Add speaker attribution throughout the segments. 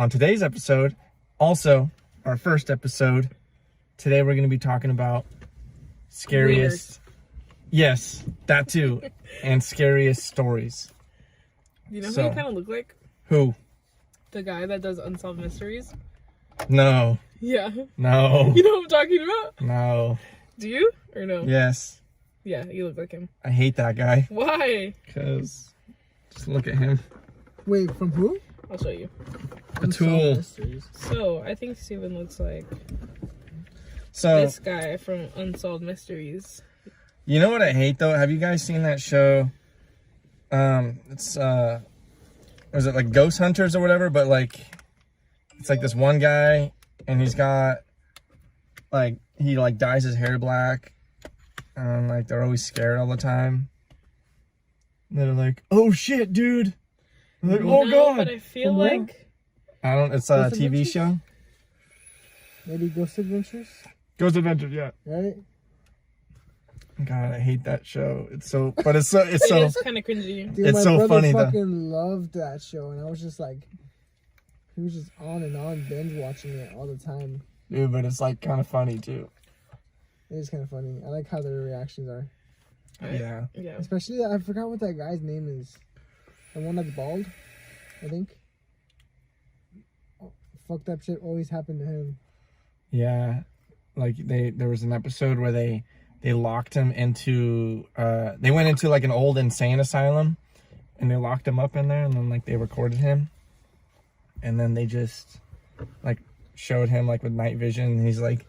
Speaker 1: On today's episode, also our first episode, today we're going to be talking about scariest... Yes, that too. And scariest stories.
Speaker 2: You know who you kind of look like?
Speaker 1: Who?
Speaker 2: The guy that does Unsolved Mysteries.
Speaker 1: No.
Speaker 2: Yeah.
Speaker 1: No.
Speaker 2: You know what I'm talking about?
Speaker 1: No.
Speaker 2: Do you? Or no?
Speaker 1: Yes.
Speaker 2: Yeah, you look like him.
Speaker 1: I hate that guy.
Speaker 2: Why?
Speaker 1: Because just look at him.
Speaker 3: Wait, from who?
Speaker 2: I'll show you.
Speaker 1: A tool.
Speaker 2: So, I think Steven looks like
Speaker 1: So
Speaker 2: this guy from Unsolved Mysteries.
Speaker 1: you know what I hate though? Have you guys seen that show? It's was it like Ghost Hunters or whatever? But like, it's like this one guy, and he's got like he like dyes his hair black, and like they're always scared all the time. They're like, "Oh shit, dude!" They're like, "Oh god!"
Speaker 2: But I feel like
Speaker 1: I don't. It's a TV show.
Speaker 3: Maybe Ghost Adventures?
Speaker 1: Ghost Adventures, yeah.
Speaker 3: Right?
Speaker 1: God, I hate that show. It's so, but it's so,
Speaker 2: it is kind of cringy.
Speaker 3: Dude,
Speaker 1: It's
Speaker 3: my
Speaker 1: so
Speaker 3: brother
Speaker 1: funny, though.
Speaker 3: fucking loved that show, and I was just like, he was just on and on binge watching it all the time.
Speaker 1: Dude, but it's like kind of funny too.
Speaker 3: It is kind of funny. I like how their reactions are.
Speaker 1: Yeah.
Speaker 2: Yeah.
Speaker 3: Especially, I forgot what that guy's name is. The one that's bald, I think. Oh, fucked up shit always happened to him.
Speaker 1: Yeah. Like there was an episode where they locked him into, they went into like an old insane asylum, and they locked him up in there, and then like they recorded him, and then they just like showed him like with night vision, and he's like,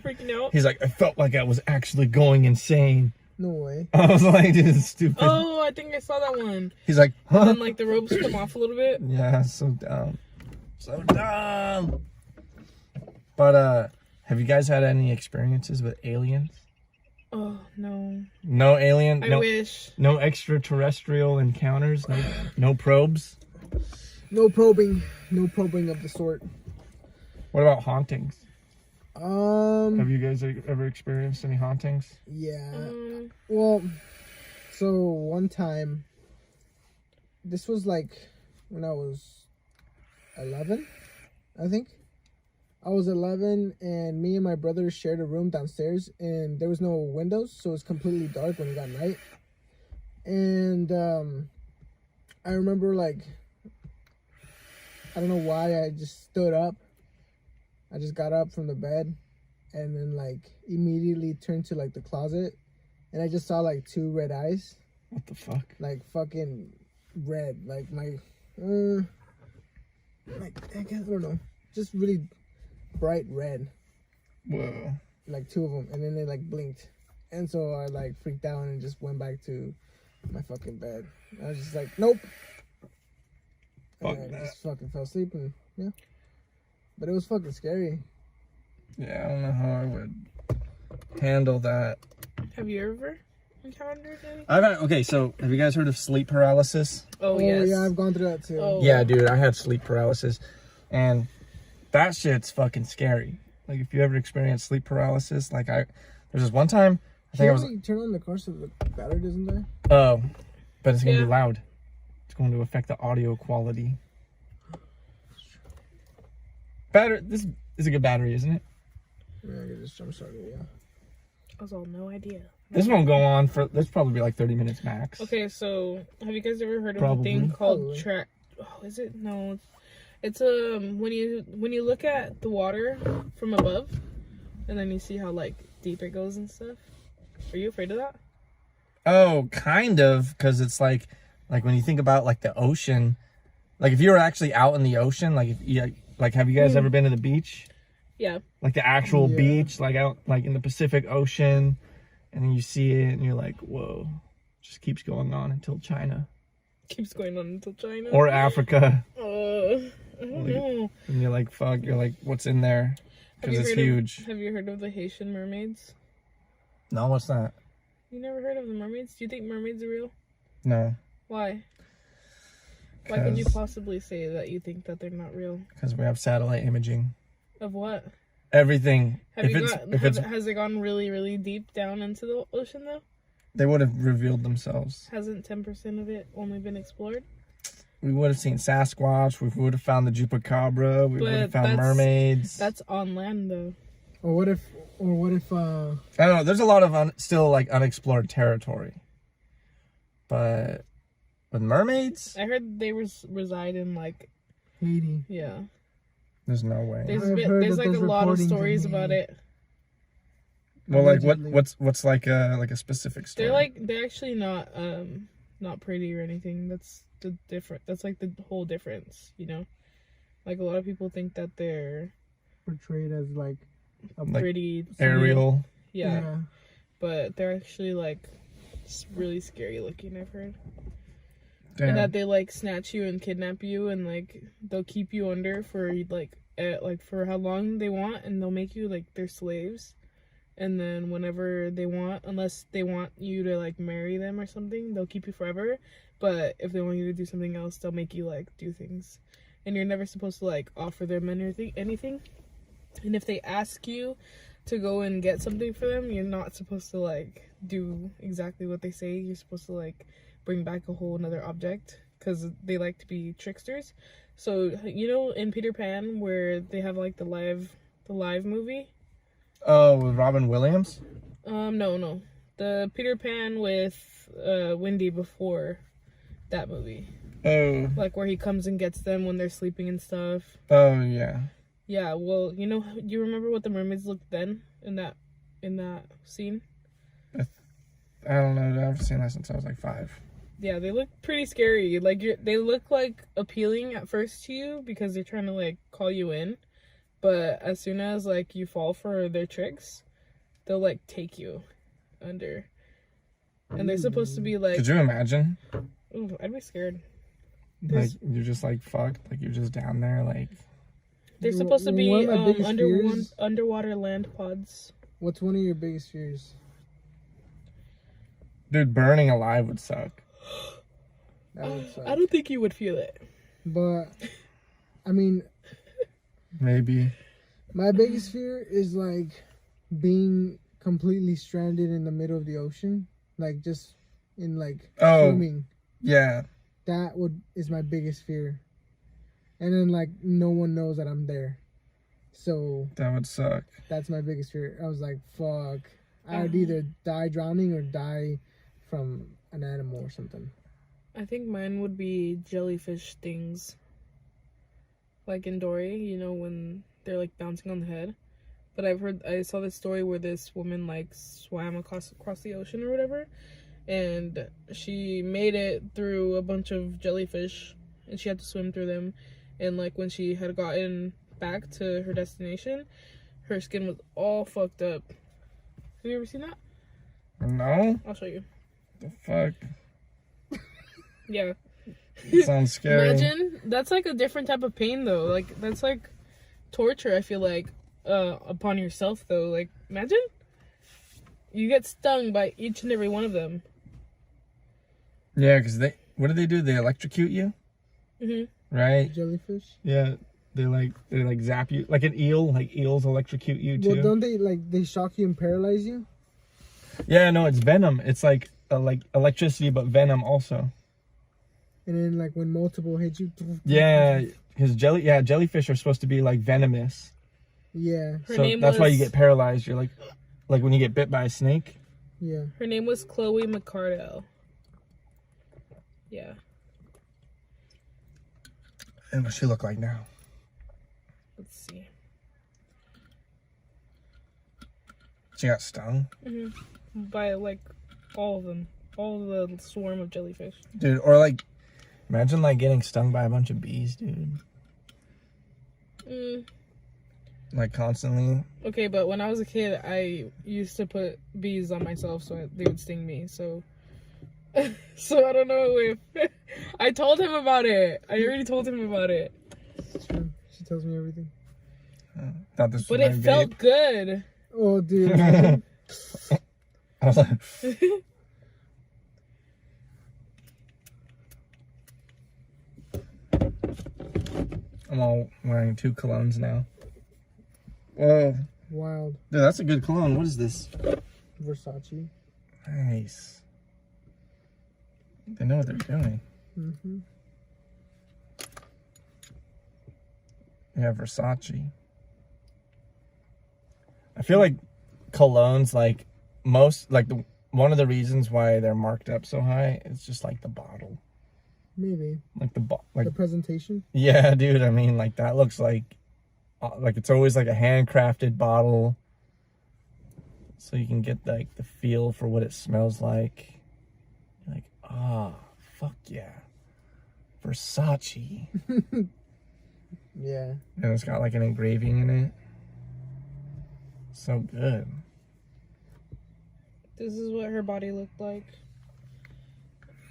Speaker 2: freaking out.
Speaker 1: he's like, I felt like I was actually going insane.
Speaker 3: No way.
Speaker 1: I was like, dude, it's stupid.
Speaker 2: Oh, I think I saw that one.
Speaker 1: He's like, huh?
Speaker 2: And then like the ropes come off a little bit.
Speaker 1: Yeah, so dumb. So dumb. But have you guys had any experiences with aliens?
Speaker 2: Oh, no.
Speaker 1: No alien?
Speaker 2: I wish.
Speaker 1: No extraterrestrial encounters? No probes?
Speaker 3: No probing. No probing of the sort.
Speaker 1: What about hauntings? Have
Speaker 3: Um,
Speaker 1: you guys ever experienced any hauntings?
Speaker 3: yeah. Well, so one time, this was like when I was 11, I think. I was 11, and me and my brother shared a room downstairs, and there was no windows, so it was completely dark when it got night. And I remember, like, I don't know why, I just stood up. I just got up from the bed, and then, like, immediately turned to, like, the closet, and I just saw, like, 2 red eyes.
Speaker 1: What the fuck?
Speaker 3: Like, fucking red. Like, my, like, I guess, I don't know. Just really bright red.
Speaker 1: Whoa.
Speaker 3: Like 2 of them, and then they like blinked, and so I like freaked out and just went back to my fucking bed. I was just like, nope.
Speaker 1: Fuck
Speaker 3: And I
Speaker 1: that.
Speaker 3: just fucking fell asleep, and yeah. But it was fucking scary.
Speaker 1: Yeah, I don't know how I would handle that.
Speaker 2: Have you ever encountered any?
Speaker 1: Okay, so have you guys heard of sleep paralysis?
Speaker 2: Oh, yes.
Speaker 3: Yeah, I've gone through that too.
Speaker 2: Oh.
Speaker 1: Yeah, dude, I had sleep paralysis, and that shit's fucking scary. Like, if you ever experienced sleep paralysis, like there's this one time, I think I was,
Speaker 3: turn on the car so the battery doesn't die.
Speaker 1: oh, but it's gonna be
Speaker 2: Yeah.
Speaker 1: loud. It's going to affect the audio quality. This is a good battery, isn't it?
Speaker 3: Yeah, I just jump started. Yeah.
Speaker 2: I was all no idea.
Speaker 1: This won't go on for, this probably be like 30 minutes max.
Speaker 2: Okay, so have you guys ever heard of
Speaker 1: Probably.
Speaker 2: a thing called
Speaker 3: Probably.
Speaker 2: track? Oh, is it? No. It's when you look at the water from above, and then you see how like deep it goes and stuff. Are you afraid of that?
Speaker 1: Oh, kind of, because it's like when you think about like the ocean, like if you were actually out in the ocean, like if you like, have you guys ever been to the beach?
Speaker 2: Yeah.
Speaker 1: Like the actual
Speaker 3: Yeah.
Speaker 1: beach, like out like in the Pacific Ocean, and then you see it and you're like, whoa, just keeps going on until China
Speaker 2: Keeps going on until China.
Speaker 1: or Africa,
Speaker 2: I don't know.
Speaker 1: and you're like, fuck, you're like, what's in there? Because it's huge.
Speaker 2: Have you heard of the Haitian mermaids?
Speaker 1: No, what's that?
Speaker 2: You never heard of the mermaids? Do you think mermaids are real?
Speaker 1: No.
Speaker 2: Why? Why could you possibly say that you think that they're not real?
Speaker 1: Because we have satellite imaging.
Speaker 2: Of what?
Speaker 1: Everything.
Speaker 2: Has it gone really, really deep down into the ocean though?
Speaker 1: They would have revealed themselves.
Speaker 2: Hasn't 10% of it only been explored?
Speaker 1: we would have seen Sasquatch. We would have found the Chupacabra. We would have found mermaids.
Speaker 2: That's on land though.
Speaker 3: Or what if
Speaker 1: I don't know. There's a lot of still like unexplored territory. But with mermaids,
Speaker 2: I heard they reside in like
Speaker 3: Haiti?
Speaker 2: yeah.
Speaker 1: there's no way.
Speaker 2: There's like a lot of stories about it.
Speaker 1: Well, like what's like a specific story?
Speaker 2: They're actually not pretty or anything. That's like the whole difference, you know? Like a lot of people think that they're
Speaker 3: portrayed as like a
Speaker 2: pretty
Speaker 1: aerial.
Speaker 2: Yeah. But they're actually like really scary looking, I've heard.
Speaker 1: Damn.
Speaker 2: And that they like snatch you and kidnap you and like they'll keep you under for like for how long they want, and they'll make you like their slaves. And then whenever they want, unless they want you to like marry them or something, they'll keep you forever. But if they want you to do something else, they'll make you like do things. And you're never supposed to like offer them anything. And if they ask you to go and get something for them, you're not supposed to like do exactly what they say. You're supposed to like bring back a whole another object, because they like to be tricksters. So you know in Peter Pan where they have like the live movie.
Speaker 1: Oh, with Robin Williams?
Speaker 2: No. The Peter Pan with Wendy before that movie.
Speaker 1: Oh.
Speaker 2: Like where he comes and gets them when they're sleeping and stuff.
Speaker 1: Oh, yeah.
Speaker 2: Yeah, well, you know, you remember what the mermaids looked then in that scene?
Speaker 1: I don't know. I've seen that since I was like 5.
Speaker 2: Yeah, they look pretty scary. Like they look like appealing at first to you because they're trying to like call you in. But as soon as, like, you fall for their tricks, they'll, like, take you under. And they're supposed to be, like...
Speaker 1: Could you imagine?
Speaker 2: Ooh, I'd be scared.
Speaker 1: Like, you're just, like, fucked. Like, you're just down there, like...
Speaker 2: They're supposed to be underwater land pods.
Speaker 3: What's one of your biggest fears?
Speaker 1: Dude, burning alive would suck.
Speaker 3: That would suck.
Speaker 2: I don't think you would feel it.
Speaker 3: But, I mean...
Speaker 1: Maybe.
Speaker 3: My biggest fear is like being completely stranded in the middle of the ocean, like just in like swimming.
Speaker 1: Yeah.
Speaker 3: That is my biggest fear. And then like no one knows that I'm there. So
Speaker 1: that would suck.
Speaker 3: That's my biggest fear. I was like, fuck. I'd either die drowning or die from an animal or something.
Speaker 2: I think mine would be jellyfish things. Like in Dory, you know, when they're like bouncing on the head. But I saw this story where this woman like swam across the ocean or whatever, and she made it through a bunch of jellyfish, and she had to swim through them. And like when she had gotten back to her destination, her skin was all fucked up. Have you ever seen that?
Speaker 1: No.
Speaker 2: I'll show you.
Speaker 1: The fuck?
Speaker 2: Yeah.
Speaker 1: Sounds scary.
Speaker 2: Imagine, that's like a different type of pain though. Like that's like torture, I feel like, upon yourself though. Like imagine you get stung by each and every one of them.
Speaker 1: Yeah, because what do? They electrocute you? Mm-hmm. Right?
Speaker 3: Jellyfish?
Speaker 1: Yeah. They zap you like an eel. Like eels electrocute you too.
Speaker 3: Well, don't they shock you and paralyze you?
Speaker 1: Yeah, no, it's venom. It's like electricity, but venom also.
Speaker 3: And then like when multiple hit you.
Speaker 1: Yeah, because jellyfish are supposed to be like venomous.
Speaker 3: Yeah.
Speaker 1: So that's why you get paralyzed. You're like when you get bit by a snake.
Speaker 3: Yeah.
Speaker 2: Her name was Chloe McCardell. Yeah.
Speaker 1: And what's she look like now?
Speaker 2: Let's see.
Speaker 1: She got stung?
Speaker 2: By like all of them. All the swarm of jellyfish.
Speaker 1: Dude, or like imagine like getting stung by a bunch of bees, dude. Like constantly.
Speaker 2: Okay, but when I was a kid, I used to put bees on myself so they would sting me. So I don't know if I told him about it. I already told him about it.
Speaker 3: It's true. She tells me everything.
Speaker 1: Thought this was
Speaker 2: but it felt good.
Speaker 3: Oh, dude.
Speaker 1: I'm all wearing 2 colognes now. Whoa.
Speaker 3: Wild.
Speaker 1: Dude, that's a good cologne. What is this?
Speaker 3: Versace.
Speaker 1: Nice. They know what they're doing. Yeah, Versace. I feel like colognes, like most, like one of the reasons why they're marked up so high is just like the bottle.
Speaker 3: Maybe.
Speaker 1: Like
Speaker 3: the presentation.
Speaker 1: Yeah, dude. I mean, like that looks like it's always like a handcrafted bottle, so you can get like the feel for what it smells like. You're like, fuck yeah, Versace.
Speaker 3: Yeah.
Speaker 1: And it's got like an engraving in it. So good.
Speaker 2: This is what her body looked like.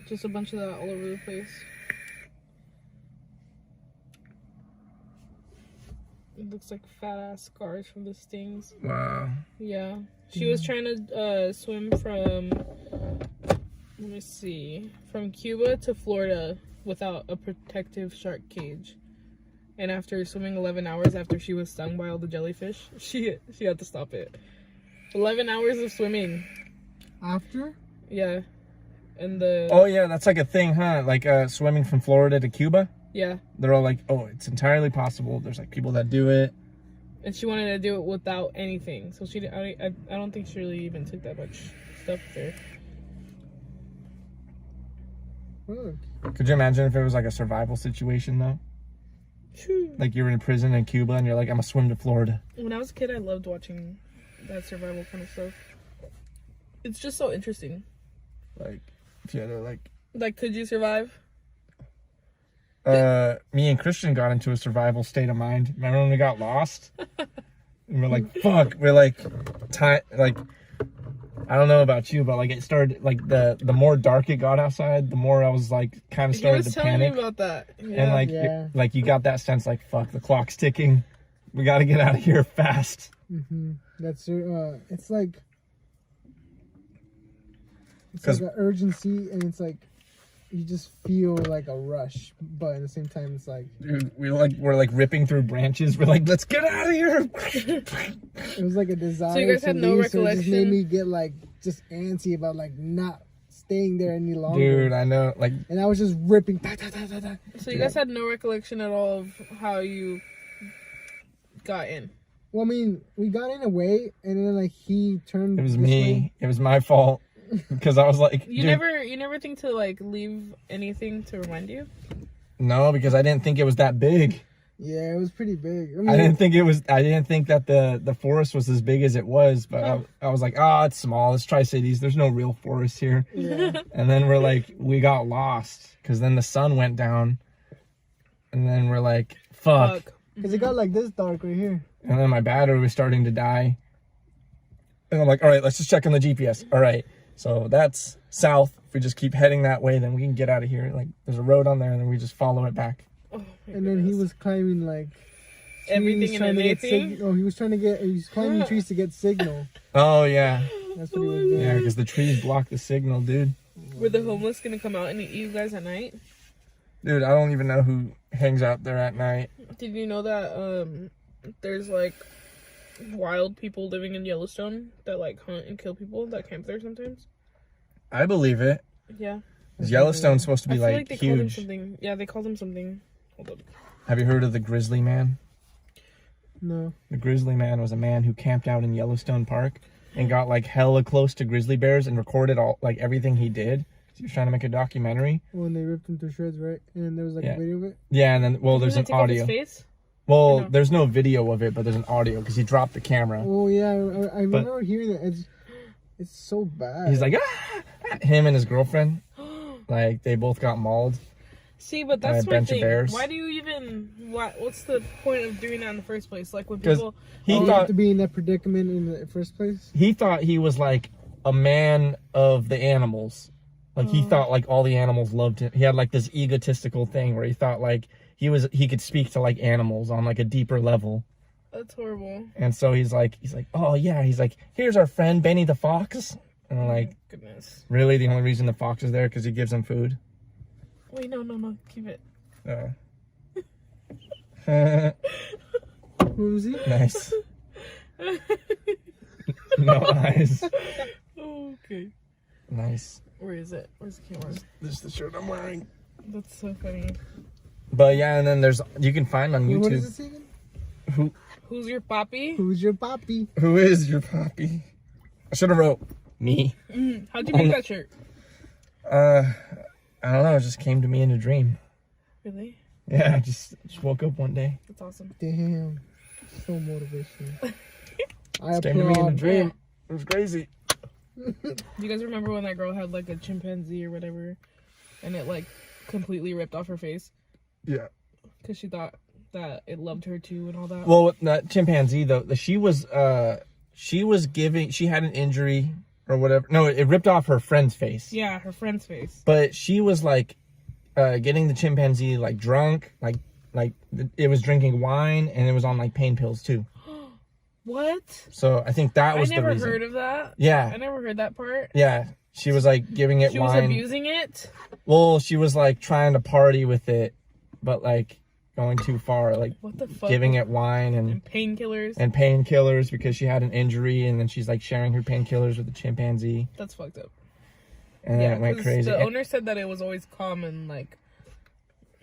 Speaker 2: Just a bunch of that all over the place. It looks like fat ass scars from the stings.
Speaker 1: Wow.
Speaker 2: Yeah. She was trying to swim from, let me see, from Cuba to Florida without a protective shark cage. And after swimming 11 hours after she was stung by all the jellyfish, she had to stop it. 11 hours of swimming.
Speaker 3: After?
Speaker 2: Yeah. And the...
Speaker 1: Oh, yeah, that's like a thing, huh? Like swimming from Florida to Cuba?
Speaker 2: Yeah.
Speaker 1: They're all like, oh, it's entirely possible. There's like people that do it.
Speaker 2: And she wanted to do it without anything. So I don't think she really even took that much stuff there.
Speaker 3: Look.
Speaker 1: Could you imagine if it was like a survival situation, though? Like you're in prison in Cuba and you're like, I'm gonna swim to Florida.
Speaker 2: When I was a kid, I loved watching that survival kind of stuff. It's just so interesting.
Speaker 1: Like, if you had to
Speaker 2: Like, could you survive?
Speaker 1: me and Christian got into a survival state of mind. Remember when we got lost? And we're like, fuck. We're like, I don't know about you, but like it started, like the more dark it got outside, the more I was like kind of started to panic.
Speaker 2: He was telling me about that. Yeah.
Speaker 1: And like you got that sense like, fuck, the clock's ticking. We got to get out of here fast.
Speaker 3: Mm-hmm. That's it's like an urgency, and it's like you just feel like a rush, but at the same time it's like,
Speaker 1: dude, we're like ripping through branches. We're like, let's get out of here.
Speaker 3: It was like a desire.
Speaker 2: So you guys had no recollection?
Speaker 3: So it just made me get like just antsy about like not staying there any longer.
Speaker 1: Dude, I know, like,
Speaker 3: and I was just ripping.
Speaker 2: So you guys had no recollection at all of how you got in?
Speaker 3: Well, I mean, we got in a way, and then like he turned.
Speaker 1: It was me. Way. It was my fault. Because I was like,
Speaker 2: you never think to like leave anything to remind you?
Speaker 1: No, because I didn't think it was that big.
Speaker 3: Yeah, it was pretty big. I mean,
Speaker 1: I didn't think that the forest was as big as it was, but I was like, it's small. Let's try cities. There's no real forest here.
Speaker 3: Yeah.
Speaker 1: And then we're like, we got lost because then the sun went down, and then we're like, fuck.
Speaker 3: Because it got like this dark right here.
Speaker 1: And then my battery was starting to die. And I'm like, all right, let's just check on the GPS. All right. So that's south. If we just keep heading that way, then we can get out of here. Like, there's a road on there, and then we just follow it back.
Speaker 2: Oh,
Speaker 3: and then he was climbing like
Speaker 2: everything and anything.
Speaker 3: He was climbing trees to get signal.
Speaker 1: Oh yeah.
Speaker 3: That's what he was doing.
Speaker 1: Yeah, because the trees block the signal, dude.
Speaker 2: Were the homeless gonna come out and eat you guys at night?
Speaker 1: Dude, I don't even know who hangs out there at night.
Speaker 2: Did you know that there's like wild people living in Yellowstone that like hunt and kill people that camp there sometimes?
Speaker 1: I believe it.
Speaker 2: Yeah.
Speaker 1: Yellowstone's supposed to be like
Speaker 2: they
Speaker 1: huge.
Speaker 2: called him something. Yeah, they called him something. Hold up.
Speaker 1: Have you heard of the Grizzly Man?
Speaker 3: No.
Speaker 1: The Grizzly Man was a man who camped out in Yellowstone Park and got like hella close to grizzly bears and recorded all like everything he did. He was trying to make a documentary.
Speaker 3: When they ripped him to shreds, right? And there was like a video of it.
Speaker 1: Yeah, and then there's an audio. Well, no? There's no video of it, but there's an audio because he dropped the camera.
Speaker 3: Oh yeah, I remember hearing that. It's so bad.
Speaker 1: He's like, him and his girlfriend, like they both got mauled.
Speaker 2: See, but that's my thing. Why do you even? What's the point of doing that in the first place? Like when people
Speaker 3: thought to be in that predicament in the first place.
Speaker 1: He thought he was like a man of the animals. Like he thought like all the animals loved him. He had like this egotistical thing where he thought like he could speak to like animals on like a deeper level.
Speaker 2: That's horrible.
Speaker 1: And so he's like, oh yeah, he's like, here's our friend Benny the fox. And I'm like,
Speaker 2: goodness.
Speaker 1: Really? The only reason the fox is there because he gives him food?
Speaker 2: Wait, no, keep it.
Speaker 3: Who is he?
Speaker 1: Nice. No eyes.
Speaker 2: Oh, okay.
Speaker 1: Nice.
Speaker 2: Where is it? Where's the camera?
Speaker 1: This is the shirt I'm wearing.
Speaker 2: That's so funny.
Speaker 1: But yeah, and then you can find on YouTube.
Speaker 3: What is this again?
Speaker 2: Who's your papi?
Speaker 3: Who's your papi?
Speaker 1: Who is your papi? I should have wrote me.
Speaker 2: How'd you make that shirt?
Speaker 1: I don't know. It just came to me in a dream.
Speaker 2: Really?
Speaker 1: Yeah, I just woke up one day.
Speaker 2: That's awesome.
Speaker 3: Damn. So motivational. I
Speaker 1: It came to me in a
Speaker 3: applaud.
Speaker 1: dream. It was crazy.
Speaker 2: Do you guys remember when that girl had like a chimpanzee or whatever, and it like completely ripped off her face
Speaker 1: Yeah.
Speaker 2: because she thought that it loved her too and all that?
Speaker 1: Well, that chimpanzee though, she had an injury or whatever. No, it ripped off her friend's face.
Speaker 2: Yeah, her friend's face.
Speaker 1: But she was like getting the chimpanzee like drunk, like it was drinking wine, and it was on like pain pills too.
Speaker 2: What?
Speaker 1: So I think that was the reason.
Speaker 2: I never heard of that.
Speaker 1: Yeah.
Speaker 2: I never heard that part.
Speaker 1: Yeah, she was like giving it
Speaker 2: She
Speaker 1: wine.
Speaker 2: was abusing it?
Speaker 1: Well, she was like trying to party with it, but like going too far, like
Speaker 2: What the fuck?
Speaker 1: giving it wine
Speaker 2: And painkillers?
Speaker 1: and painkillers because she had an injury, and then she's like sharing her painkillers with the chimpanzee,
Speaker 2: That's fucked up.
Speaker 1: and then it went
Speaker 2: 'cause
Speaker 1: crazy.
Speaker 2: the owner said that it was always calm and like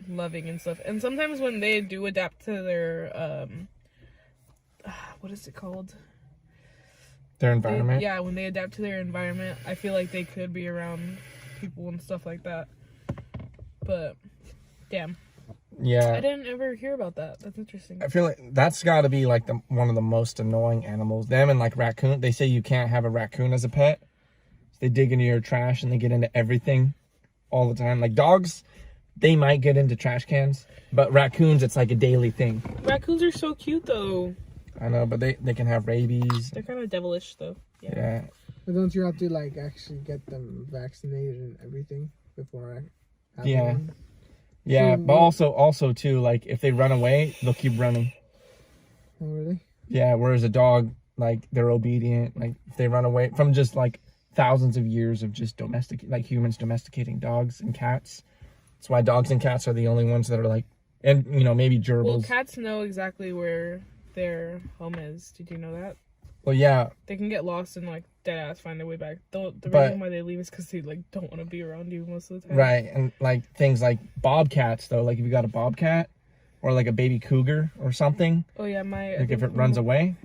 Speaker 2: loving and stuff. And sometimes when they do adapt to their what is it called?
Speaker 1: Their environment.
Speaker 2: Yeah, when they adapt to their environment, I feel like they could be around people and stuff like that. But damn, I
Speaker 1: Yeah.
Speaker 2: didn't ever hear about that. That's interesting.
Speaker 1: I feel like that's got to be like one of the most annoying animals. Them and like raccoon. They say you can't have a raccoon as a pet. They dig into your trash and they get into everything all the time. Like dogs, they might get into trash cans, but raccoons, it's like a daily thing.
Speaker 2: Raccoons are so cute though.
Speaker 1: I know, but they can have rabies.
Speaker 2: They're kind of devilish though.
Speaker 1: Yeah.
Speaker 3: But don't you have to like actually get them vaccinated and everything before I have
Speaker 1: Yeah.
Speaker 3: one?
Speaker 1: Yeah,
Speaker 3: So
Speaker 1: but also too, like if they run away, they'll keep running.
Speaker 3: Oh, really?
Speaker 1: Yeah, whereas a dog, like they're obedient. Like if they run away from just like thousands of years of just humans domesticating dogs and cats. That's why dogs and cats are the only ones that are like, and maybe gerbils.
Speaker 2: Well, cats know exactly where their home is. Did you know that?
Speaker 1: Well, yeah,
Speaker 2: They can get lost and like dead ass find their way back. The
Speaker 1: But-
Speaker 2: reason why they leave is because they like don't want to be around you most of the time.
Speaker 1: right. And like things like bobcats though, like if you got a bobcat or like a baby cougar or something,
Speaker 2: Oh yeah,
Speaker 1: like if it runs away,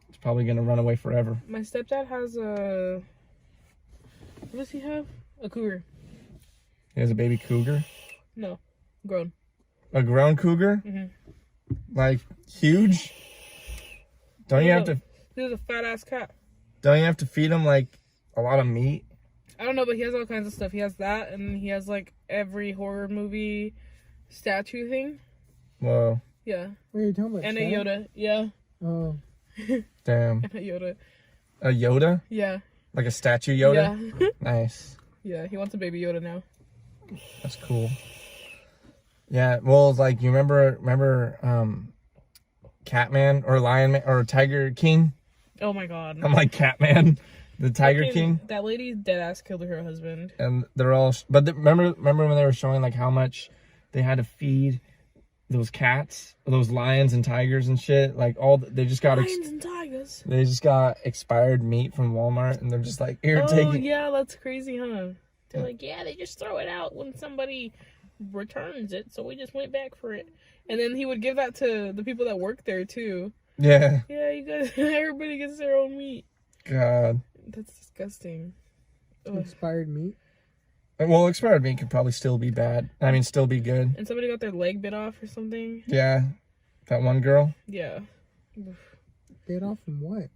Speaker 1: it's probably gonna run away forever.
Speaker 2: My stepdad has a. What does he have? A cougar.
Speaker 1: He has a baby cougar,
Speaker 2: No, grown.
Speaker 1: a grown cougar,
Speaker 2: Mhm.
Speaker 1: like huge. Don't you have to?
Speaker 2: He has a fat ass cat.
Speaker 1: Don't you have to feed him like a lot of meat?
Speaker 2: I don't know, but he has all kinds of stuff. He has that, and he has like every horror movie statue thing.
Speaker 1: Whoa,
Speaker 2: Yeah,
Speaker 3: What are you talking about?
Speaker 2: and a
Speaker 3: Chad?
Speaker 2: Yoda. Yeah,
Speaker 3: Oh,
Speaker 1: damn,
Speaker 2: and a Yoda.
Speaker 1: a Yoda,
Speaker 2: Yeah.
Speaker 1: like a statue Yoda.
Speaker 2: Yeah.
Speaker 1: Nice.
Speaker 2: Yeah, he wants a baby Yoda now.
Speaker 1: That's cool. Yeah, well, like you remember Catman or Lion Man or Tiger King?
Speaker 2: Oh my god.
Speaker 1: I'm like Catman, the Tiger
Speaker 2: Fucking-
Speaker 1: King,
Speaker 2: That lady dead ass killed her husband.
Speaker 1: and they're all. Remember when they were showing like how much they had to feed those cats, those lions and tigers and shit. Like they just got
Speaker 2: Lions and tigers.
Speaker 1: they just got expired meat from Walmart, and they're just like, here,
Speaker 2: Oh
Speaker 1: take it.
Speaker 2: yeah, that's crazy, huh? They're like, yeah, they just throw it out when somebody returns it, so we just went back for it. And then he would give that to the people that work there too.
Speaker 1: Yeah.
Speaker 2: Yeah, you guys, everybody gets their own meat.
Speaker 1: God.
Speaker 2: That's disgusting. Ugh.
Speaker 3: expired meat.
Speaker 1: Well, expired meat could probably still be bad. I mean, still be good.
Speaker 2: And somebody got their leg bit off or something.
Speaker 1: Yeah. That one girl.
Speaker 2: Yeah.
Speaker 3: Bit off from what?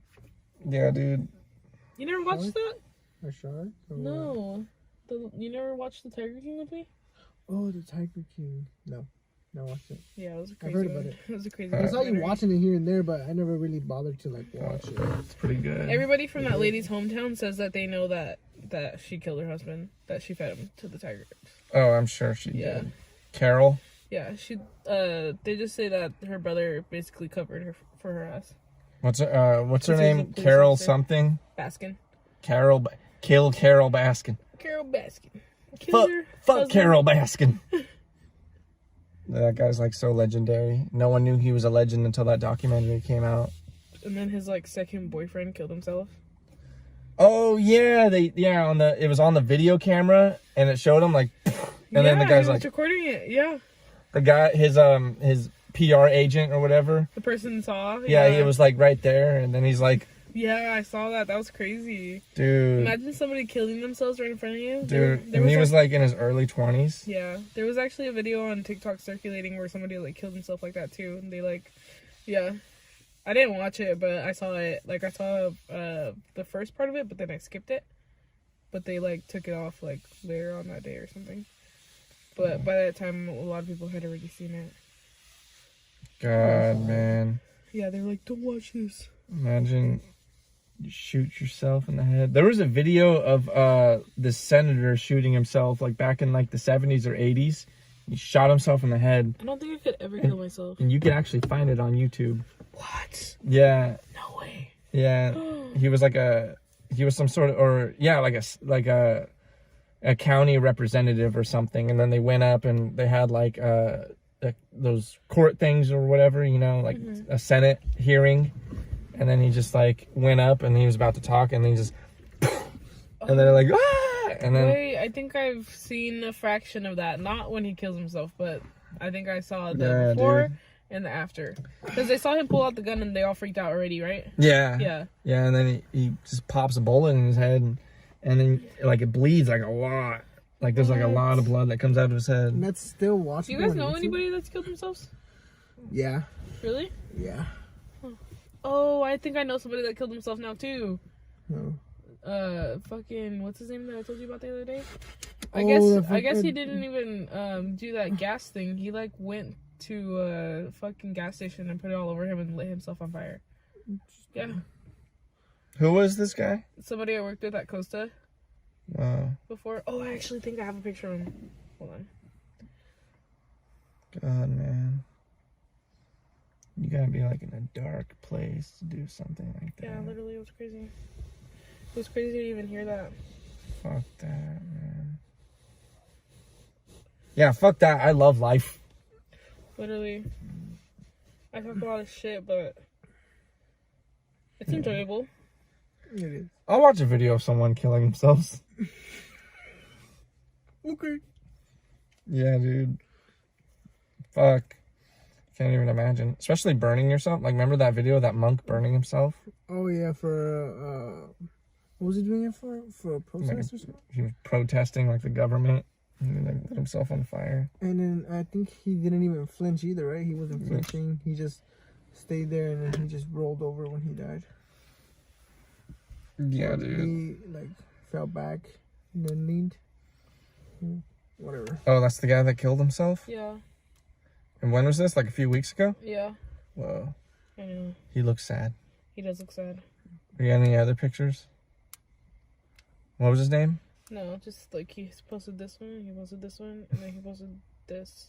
Speaker 1: Yeah, dude.
Speaker 2: You never watched
Speaker 3: What?
Speaker 2: that?
Speaker 3: A shark? Or what?
Speaker 2: No. You never watched the Tiger King with me?
Speaker 3: Oh, the Tiger King. No, I watched it.
Speaker 2: Yeah, it was a
Speaker 3: I've
Speaker 2: crazy
Speaker 3: heard
Speaker 2: one.
Speaker 3: about it.
Speaker 2: It was a crazy
Speaker 3: I saw you
Speaker 2: documentary.
Speaker 3: watching it here and there, but I never really bothered to like watch it.
Speaker 1: It's pretty good.
Speaker 2: Everybody from that lady's hometown says that they know that she killed her husband, that she fed him to the tiger.
Speaker 1: Oh, I'm sure she
Speaker 2: Yeah.
Speaker 1: did. Carol.
Speaker 2: Yeah, they just say that her brother basically covered her for her ass.
Speaker 1: What's her
Speaker 2: She's a
Speaker 1: name?
Speaker 2: police
Speaker 1: Carol
Speaker 2: officer.
Speaker 1: something.
Speaker 2: Baskin.
Speaker 1: Kill Carol Baskin.
Speaker 2: Carol Baskin. Killed her
Speaker 1: Fuck
Speaker 2: husband.
Speaker 1: Carol Baskin. That guy's like so legendary. No one knew he was a legend until that documentary came out.
Speaker 2: And then his like second boyfriend killed himself.
Speaker 1: Oh yeah, it was on the video camera and it showed him like, and then the
Speaker 2: Yeah,
Speaker 1: guy's
Speaker 2: he was
Speaker 1: like,
Speaker 2: recording it. Yeah.
Speaker 1: the guy his PR agent or whatever.
Speaker 2: The person saw.
Speaker 1: Yeah, he was like right there, and then he's like,
Speaker 2: yeah, I saw that. That was crazy.
Speaker 1: dude.
Speaker 2: Imagine somebody killing themselves right in front of you.
Speaker 1: Dude,
Speaker 2: There
Speaker 1: and he
Speaker 2: a-
Speaker 1: was like in his early 20s.
Speaker 2: Yeah, there was actually a video on TikTok circulating where somebody like killed himself like that too, and they like, yeah, I didn't watch it, but I saw it. Like I saw the first part of it, but then I skipped it. But they like took it off like later on that day or something. But by that time, a lot of people had already seen it.
Speaker 1: God, man.
Speaker 2: Yeah, they were like, "Don't watch this."
Speaker 1: Imagine you shoot yourself in the head. There was a video of this senator shooting himself like back in like the 70s or 80s. He shot himself in the head.
Speaker 2: I don't think I could ever kill myself.
Speaker 1: And you can actually find it on YouTube.
Speaker 2: What?
Speaker 1: Yeah.
Speaker 2: No way.
Speaker 1: Yeah. He was some sort of, or yeah, like a county representative or something. And then they went up and they had like those court things or whatever, you know, like a Senate hearing. And then he just like went up and he was about to talk and he just, and they're like, ah! And then,
Speaker 2: Wait, I think I've seen a fraction of that. Not when he kills himself, but I think I saw the before and the after. Because they saw him pull out the gun and they all freaked out already, right?
Speaker 1: yeah.
Speaker 2: Yeah.
Speaker 1: Yeah, and then he just pops a bullet in his head and then like it bleeds like a lot. Like there's like a lot of blood that comes out of his head.
Speaker 3: And that's still
Speaker 2: Do
Speaker 3: watching.
Speaker 2: you guys know anybody that's killed themselves?
Speaker 3: Yeah.
Speaker 2: Really?
Speaker 3: Yeah.
Speaker 2: Oh, I think I know somebody that killed himself now too.
Speaker 3: No.
Speaker 2: Fucking what's his name that I told you about the other day?
Speaker 3: Oh,
Speaker 2: I guess he didn't even do that gas thing. He like went to a fucking gas station and put it all over him and lit himself on fire. Yeah.
Speaker 1: Who was this guy?
Speaker 2: Somebody I worked with at Costa
Speaker 1: Wow.
Speaker 2: before. Oh, I actually think I have a picture of him. Hold on.
Speaker 1: God, man. You gotta be like in a dark place to do something like that.
Speaker 2: Yeah, literally, it was crazy. It was crazy to even hear that.
Speaker 1: Fuck that, man. Yeah, fuck that. I love life.
Speaker 2: Literally. I talk a lot of shit, but it's enjoyable.
Speaker 3: It is.
Speaker 1: I'll watch a video of someone killing themselves.
Speaker 3: Okay.
Speaker 1: Yeah, dude. Fuck. Can't even imagine. Especially burning yourself. Like, remember that video of that monk burning himself?
Speaker 3: Oh yeah, for what was he doing it for? For a protest or something?
Speaker 1: He was protesting, like, the government. And he, like, lit himself on fire.
Speaker 3: And then I think he didn't even flinch either, right? He wasn't flinching. He just stayed there and then he just rolled over when he died.
Speaker 1: Yeah, dude.
Speaker 3: He like fell back and then leaned. Whatever.
Speaker 1: Oh, that's the guy that killed himself?
Speaker 2: Yeah.
Speaker 1: And when was this? Like a few weeks ago?
Speaker 2: Yeah.
Speaker 1: Whoa.
Speaker 2: I know.
Speaker 1: He looks sad.
Speaker 2: He does look sad.
Speaker 1: You got any other pictures? What was his name?
Speaker 2: No, just like he posted this one, he posted this one, and then he posted this.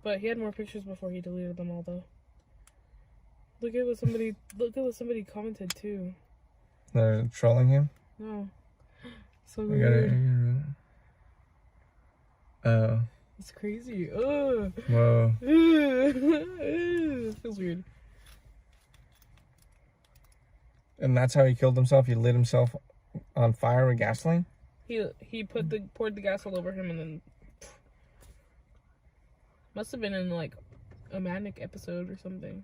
Speaker 2: But he had more pictures before he deleted them all, though. Look at what somebody commented too.
Speaker 1: They're trolling him?
Speaker 2: No. So
Speaker 1: I got it.
Speaker 2: weird.
Speaker 1: Oh.
Speaker 2: It's crazy. Ugh.
Speaker 1: Whoa.
Speaker 2: It feels weird.
Speaker 1: And that's how he killed himself? He lit himself on fire with gasoline?
Speaker 2: He poured the gas all over him and then must have been in like a manic episode or something.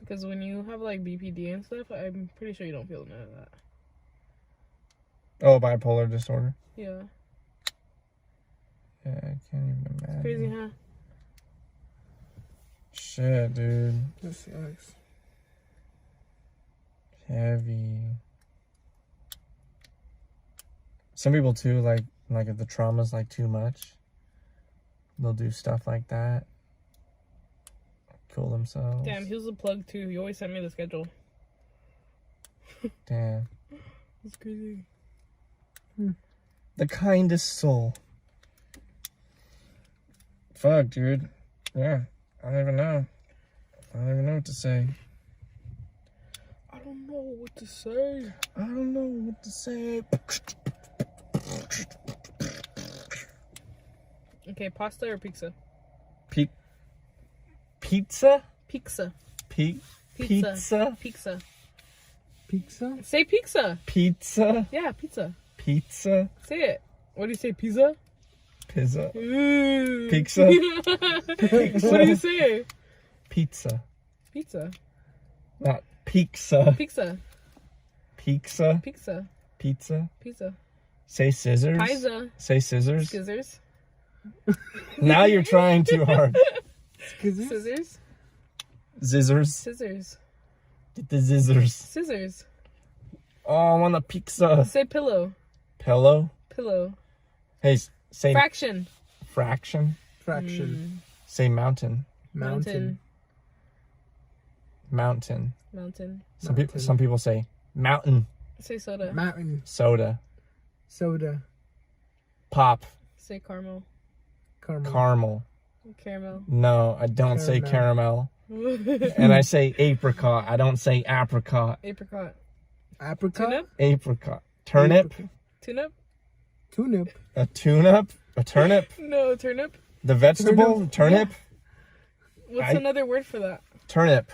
Speaker 2: Because when you have like BPD and stuff, I'm pretty sure you don't feel none of that.
Speaker 1: Oh, bipolar disorder.
Speaker 2: Yeah.
Speaker 1: Yeah, I can't even imagine.
Speaker 2: Crazy, huh?
Speaker 1: Shit, dude.
Speaker 3: That sucks.
Speaker 1: Heavy. Some people too, like if the trauma's like too much, they'll do stuff like that. Kill themselves.
Speaker 2: Damn, he was a plug too. He always sent me the schedule.
Speaker 1: Damn.
Speaker 2: That's crazy.
Speaker 1: The kindest soul. Fuck, dude. Yeah. I don't even know. I don't even know what to say.
Speaker 2: I don't know what to say.
Speaker 1: I don't know what to say.
Speaker 2: Okay, pasta or pizza?
Speaker 1: Pizza?
Speaker 2: Pizza.
Speaker 1: Pizza?
Speaker 2: Pizza.
Speaker 3: Pizza?
Speaker 2: Say pizza.
Speaker 1: Pizza?
Speaker 2: Yeah, pizza.
Speaker 1: Pizza?
Speaker 2: Say it. What do you say, pizza?
Speaker 1: Pizza.
Speaker 2: Ooh.
Speaker 1: Pizza.
Speaker 2: What do you say?
Speaker 1: Pizza.
Speaker 2: Pizza.
Speaker 1: Not pizza.
Speaker 2: Pizza.
Speaker 1: Pizza.
Speaker 2: Pizza.
Speaker 1: Pizza.
Speaker 2: Pizza.
Speaker 1: Say scissors.
Speaker 2: Pizza.
Speaker 1: Say scissors.
Speaker 2: Scissors.
Speaker 1: Now you're trying too hard.
Speaker 2: Scissors.
Speaker 1: Zizzers.
Speaker 2: Scissors.
Speaker 1: Get the zizzers.
Speaker 2: Scissors.
Speaker 1: Oh, I want a pizza.
Speaker 2: Say pillow.
Speaker 1: Pillow.
Speaker 2: Pillow.
Speaker 1: Hey, say
Speaker 2: Fraction.
Speaker 1: fraction.
Speaker 3: Fraction.
Speaker 1: Say mountain.
Speaker 3: Mountain.
Speaker 1: Mountain.
Speaker 2: Mountain.
Speaker 1: Some people say mountain.
Speaker 2: Say soda.
Speaker 3: Mountain.
Speaker 1: Soda.
Speaker 3: Soda.
Speaker 1: Pop.
Speaker 2: Say caramel.
Speaker 3: Caramel.
Speaker 1: Caramel.
Speaker 2: Caramel.
Speaker 1: No, I don't say caramel. And I say apricot. I don't say apricot.
Speaker 2: Apricot.
Speaker 3: Apricot.
Speaker 2: Turnip.
Speaker 1: Apricot. Turnip.
Speaker 2: Turnip.
Speaker 3: Turnip.
Speaker 1: A turnip. A turnip.
Speaker 2: No, turnip.
Speaker 1: The vegetable. Turnip.
Speaker 2: What's another word for that?
Speaker 1: Turnip.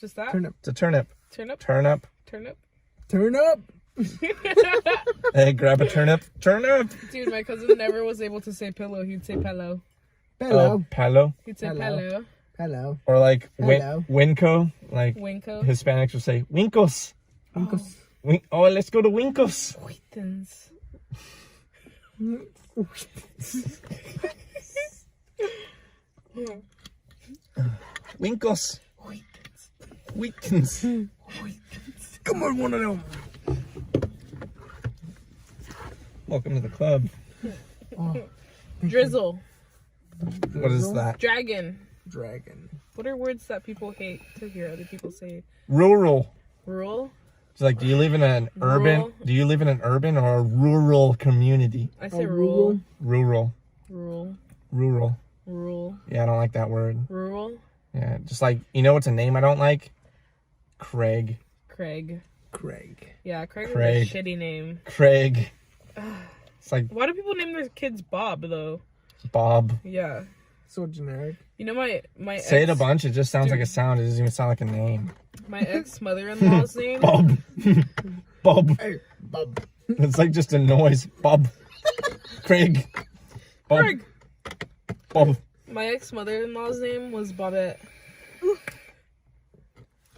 Speaker 2: Just that?
Speaker 3: Turnip.
Speaker 1: It's a turnip.
Speaker 2: Turnip.
Speaker 1: Turnip.
Speaker 2: Turnip.
Speaker 3: Turn up.
Speaker 1: Hey, grab a turnip. Turnip.
Speaker 2: Dude, my cousin never was able to say pillow. He'd say pillow.
Speaker 3: Hello.
Speaker 1: Palo.
Speaker 2: He'd say
Speaker 3: Hello.
Speaker 2: pillow.
Speaker 3: Hello.
Speaker 1: Or like
Speaker 3: Hello.
Speaker 1: Winco. Like
Speaker 2: Winko.
Speaker 1: Hispanics will say Winkos.
Speaker 3: Winkles.
Speaker 1: Oh, let's go to Winkos.
Speaker 2: Wheatons.
Speaker 1: Winkos. Wheatons.
Speaker 3: Come on, one of them.
Speaker 1: Welcome to the club.
Speaker 3: Oh,
Speaker 2: Drizzle.
Speaker 1: What is that?
Speaker 2: Dragon.
Speaker 3: dragon.
Speaker 2: What are words that people hate to hear other people say?
Speaker 1: Rural.
Speaker 2: Rural?
Speaker 1: It's like, do you live in an urban?
Speaker 2: Rural.
Speaker 1: Do you live in an urban or a rural community?
Speaker 2: I say
Speaker 3: rural.
Speaker 2: rural.
Speaker 1: Rural.
Speaker 2: Rural.
Speaker 1: Rural.
Speaker 2: Rural.
Speaker 1: Yeah, I don't like that word.
Speaker 2: Rural.
Speaker 1: Yeah, just like, you know what's a name I don't like? Craig.
Speaker 2: Craig.
Speaker 3: Craig.
Speaker 2: Yeah, Craig
Speaker 1: Craig.
Speaker 2: is a shitty name.
Speaker 1: Craig. It's like
Speaker 2: Why do people name their kids Bob though?
Speaker 1: Bob.
Speaker 2: Yeah.
Speaker 3: So generic.
Speaker 2: You know my
Speaker 1: Say
Speaker 2: ex,
Speaker 1: it a bunch, it just sounds like a sound. It doesn't even sound like a name.
Speaker 2: my ex mother-in-law's name.
Speaker 1: Bob. Bob.
Speaker 3: Hey, Bob.
Speaker 1: It's like just a noise. Bob. Craig. Bob.
Speaker 2: Craig.
Speaker 1: Bob.
Speaker 2: My ex mother-in-law's name was Bobette.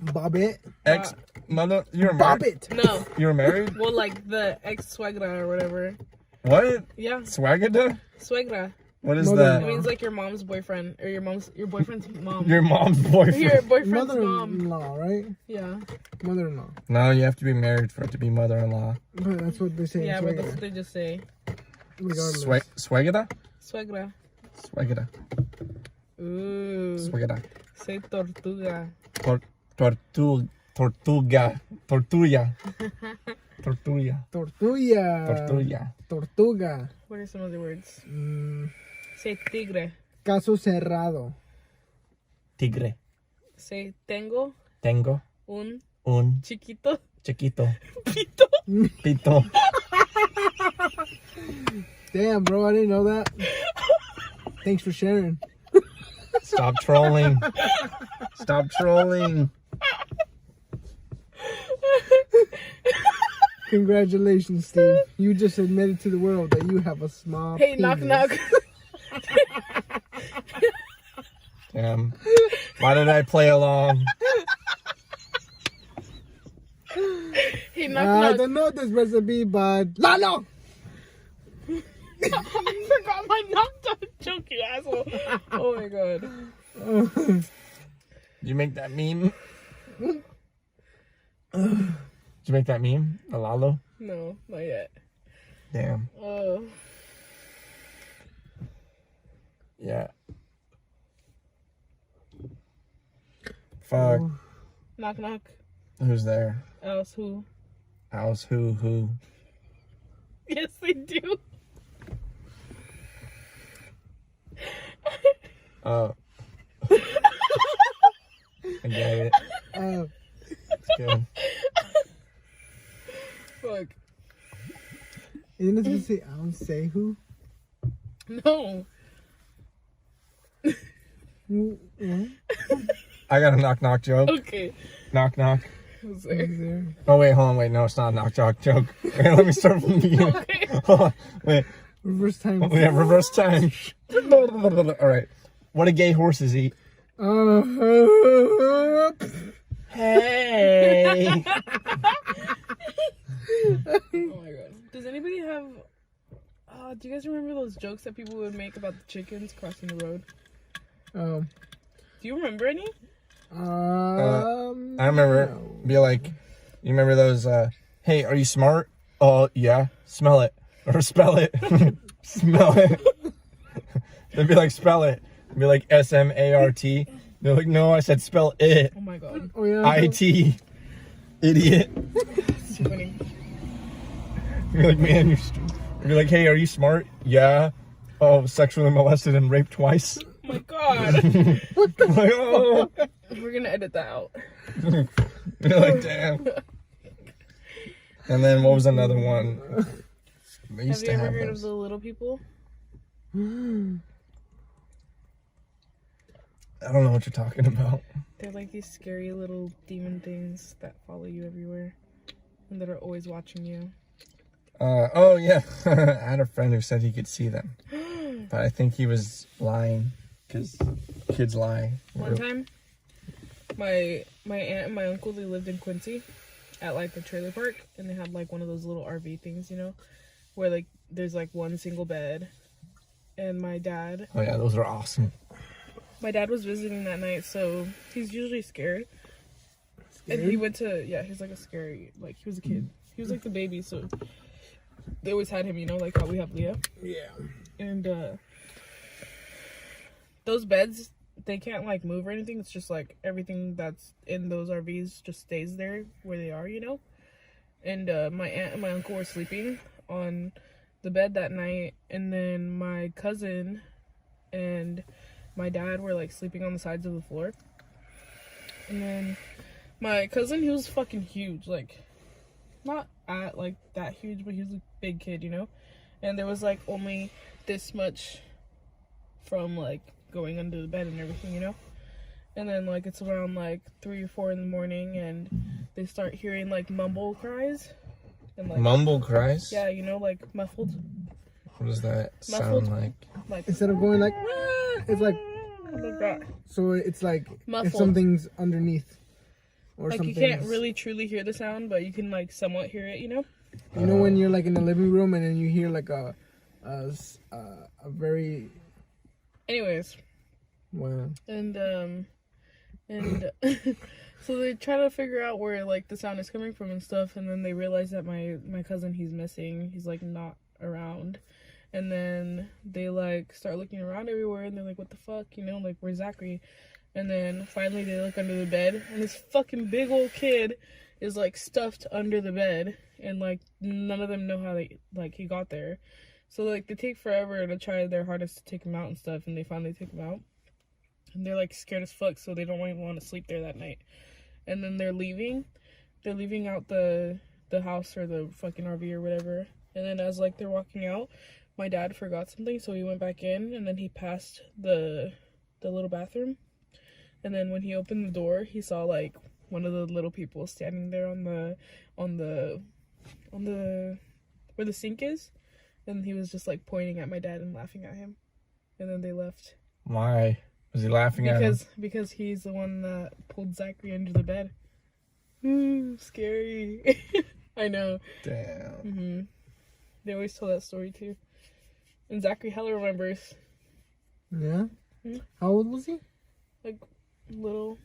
Speaker 3: Bobbit.
Speaker 1: Ex mother. You were married.
Speaker 3: Bobbit.
Speaker 2: No.
Speaker 1: You were married?
Speaker 2: Well, like the ex suegra or whatever.
Speaker 1: What?
Speaker 2: Yeah,
Speaker 1: Swagada?
Speaker 2: suegra.
Speaker 1: What is
Speaker 2: It
Speaker 1: that?
Speaker 2: means like your mom's boyfriend or your boyfriend's mom.
Speaker 1: Your mom's
Speaker 2: Or
Speaker 1: boyfriend.
Speaker 2: your boyfriend's mom.
Speaker 3: Mother-in-law, right?
Speaker 2: Yeah.
Speaker 3: Mother-in-law.
Speaker 1: No, you have to be married for it to be mother-in-law.
Speaker 3: But that's what they say.
Speaker 2: Yeah,
Speaker 3: in
Speaker 2: but that's
Speaker 3: Swagger.
Speaker 2: what they just say.
Speaker 3: Regardless.
Speaker 1: Swagada?
Speaker 2: Suegra.
Speaker 1: Swagada.
Speaker 2: Ooh.
Speaker 1: Swagada.
Speaker 2: Say tortuga.
Speaker 1: Tortuga. Tortuga. Tortuga.
Speaker 3: Tortuga.
Speaker 1: Tortuga.
Speaker 3: Tortuga.
Speaker 2: What are some other words?
Speaker 3: Mm,
Speaker 2: Say tigre.
Speaker 3: caso cerrado.
Speaker 1: Tigre.
Speaker 2: Say tengo
Speaker 1: Tengo
Speaker 2: un
Speaker 1: un
Speaker 2: chiquito
Speaker 1: chiquito
Speaker 2: pito.
Speaker 1: pito.
Speaker 3: Damn, bro, I didn't know that. Thanks for sharing.
Speaker 1: Stop trolling. Stop trolling.
Speaker 3: Congratulations, Steve. You just admitted to the world that you have a small
Speaker 2: Hey, knock
Speaker 3: penis.
Speaker 2: knock.
Speaker 1: Damn. Why did I play along?
Speaker 2: Hey, knock
Speaker 3: I
Speaker 2: knock.
Speaker 3: don't know this recipe, but Lalo!
Speaker 2: I forgot my knock knock joke, you asshole. Oh my god.
Speaker 1: Did you make that meme? Did you make that meme? A Lalo?
Speaker 2: No, not yet.
Speaker 1: Damn.
Speaker 2: Oh.
Speaker 1: Yeah. Fuck.
Speaker 2: Knock knock.
Speaker 1: Who's there?
Speaker 2: Else who?
Speaker 1: House who?
Speaker 2: Yes, they do.
Speaker 1: Oh. I get it. It's good.
Speaker 2: Fuck.
Speaker 3: Isn't it supposed to say, I don't say who?
Speaker 2: No.
Speaker 3: What?
Speaker 1: I got a knock joke.
Speaker 2: Okay.
Speaker 1: Knock.
Speaker 2: Who's
Speaker 3: Is
Speaker 2: there?
Speaker 3: there?
Speaker 1: Oh wait, hold on, wait, no, it's not a knock joke. Wait, let me start from the beginning.
Speaker 2: Okay.
Speaker 1: Hold on, wait.
Speaker 3: Reverse time.
Speaker 1: Oh, yeah, reverse time. All right. What do gay horses eat? Hey.
Speaker 2: Oh my god. Does anybody have... do you guys remember those jokes that people would make about the chickens crossing the road? Do you remember any?
Speaker 1: I remember. Be like, you remember those? Hey, are you smart? Oh yeah. Smell it or spell it. Smell it. They'd be like, spell it. It'd be like SMART. They're like, no, I said spell it.
Speaker 2: Oh my god.
Speaker 3: Oh yeah.
Speaker 1: IT. Idiot.
Speaker 2: It's funny.
Speaker 1: You're like, man, you're stupid. You're like, hey, are you smart? Yeah. Oh, sexually molested and raped twice.
Speaker 2: Oh my god.
Speaker 1: Like, oh.
Speaker 2: We're gonna edit that out.
Speaker 1: You're like, damn. And then what was another one? They used
Speaker 2: Have you
Speaker 1: to
Speaker 2: ever heard of
Speaker 1: those.
Speaker 2: the little people?
Speaker 1: I don't know what you're talking about.
Speaker 2: They're like these scary little demon things that follow you everywhere and that are always watching you.
Speaker 1: Oh yeah. I had a friend who said he could see them. But I think he was lying. Because kids lie.
Speaker 2: One time, my aunt and my uncle, they lived in Quincy at like the trailer park, and they had like one of those little RV things, you know, where like there's like one single bed. And my dad
Speaker 1: Oh yeah, those are awesome.
Speaker 2: was visiting that night, so he's usually scared. And he went to, he's like a scary, like he was a kid. He was like the baby, so they always had him, you know, like how we have Leah.
Speaker 3: Yeah.
Speaker 2: And those beds, they can't like move or anything. It's just like everything that's in those RVs just stays there where they are, you know. And my aunt and my uncle were sleeping on the bed that night, and then my cousin and my dad were like sleeping on the sides of the floor. And then my cousin, he was fucking huge, like not at like that huge, but he was a big kid, you know. And there was like only this much from like going under the bed and everything, you know. And then like it's around like 3 or 4 in the morning, and they start hearing like mumble cries and like
Speaker 1: Mumble cries?
Speaker 2: yeah, you know, like muffled
Speaker 1: What does that
Speaker 2: Muffled.
Speaker 1: sound like?
Speaker 2: like
Speaker 3: Instead of going like, it's like,
Speaker 2: that.
Speaker 3: so it's like if
Speaker 2: Muffled.
Speaker 3: something's underneath. Or
Speaker 2: Like you
Speaker 3: something's-
Speaker 2: can't really truly hear the sound, but you can like somewhat hear it, you know.
Speaker 3: You know when you're like in the living room and then you hear like a very
Speaker 2: Anyways,
Speaker 3: well.
Speaker 2: and so they try to figure out where like the sound is coming from and stuff, and then they realize that my cousin, he's missing. He's like not around. And then they like start looking around everywhere, and they're like, what the fuck, you know, like where's Zachary? And then finally they look under the bed, and this fucking big old kid is like stuffed under the bed, and like none of them know how he got there. So like they take forever to try their hardest to take him out and stuff, and they finally take him out. And they're like scared as fuck, so they don't even want to sleep there that night. And then they're leaving out the house or the fucking RV or whatever. And then as like they're walking out, my dad forgot something, so he went back in, and then he passed the little bathroom. And then when he opened the door, he saw like one of the little people standing there on the where the sink is, and he was just like pointing at my dad and laughing at him. And then they left.
Speaker 1: Why? Was he laughing at him?
Speaker 2: Because he's the one that pulled Zachary under the bed. Scary. I know.
Speaker 1: Damn.
Speaker 2: They always tell that story too. And Zachary hella remembers.
Speaker 3: Yeah.
Speaker 2: Hmm?
Speaker 3: How old was he?
Speaker 2: Like little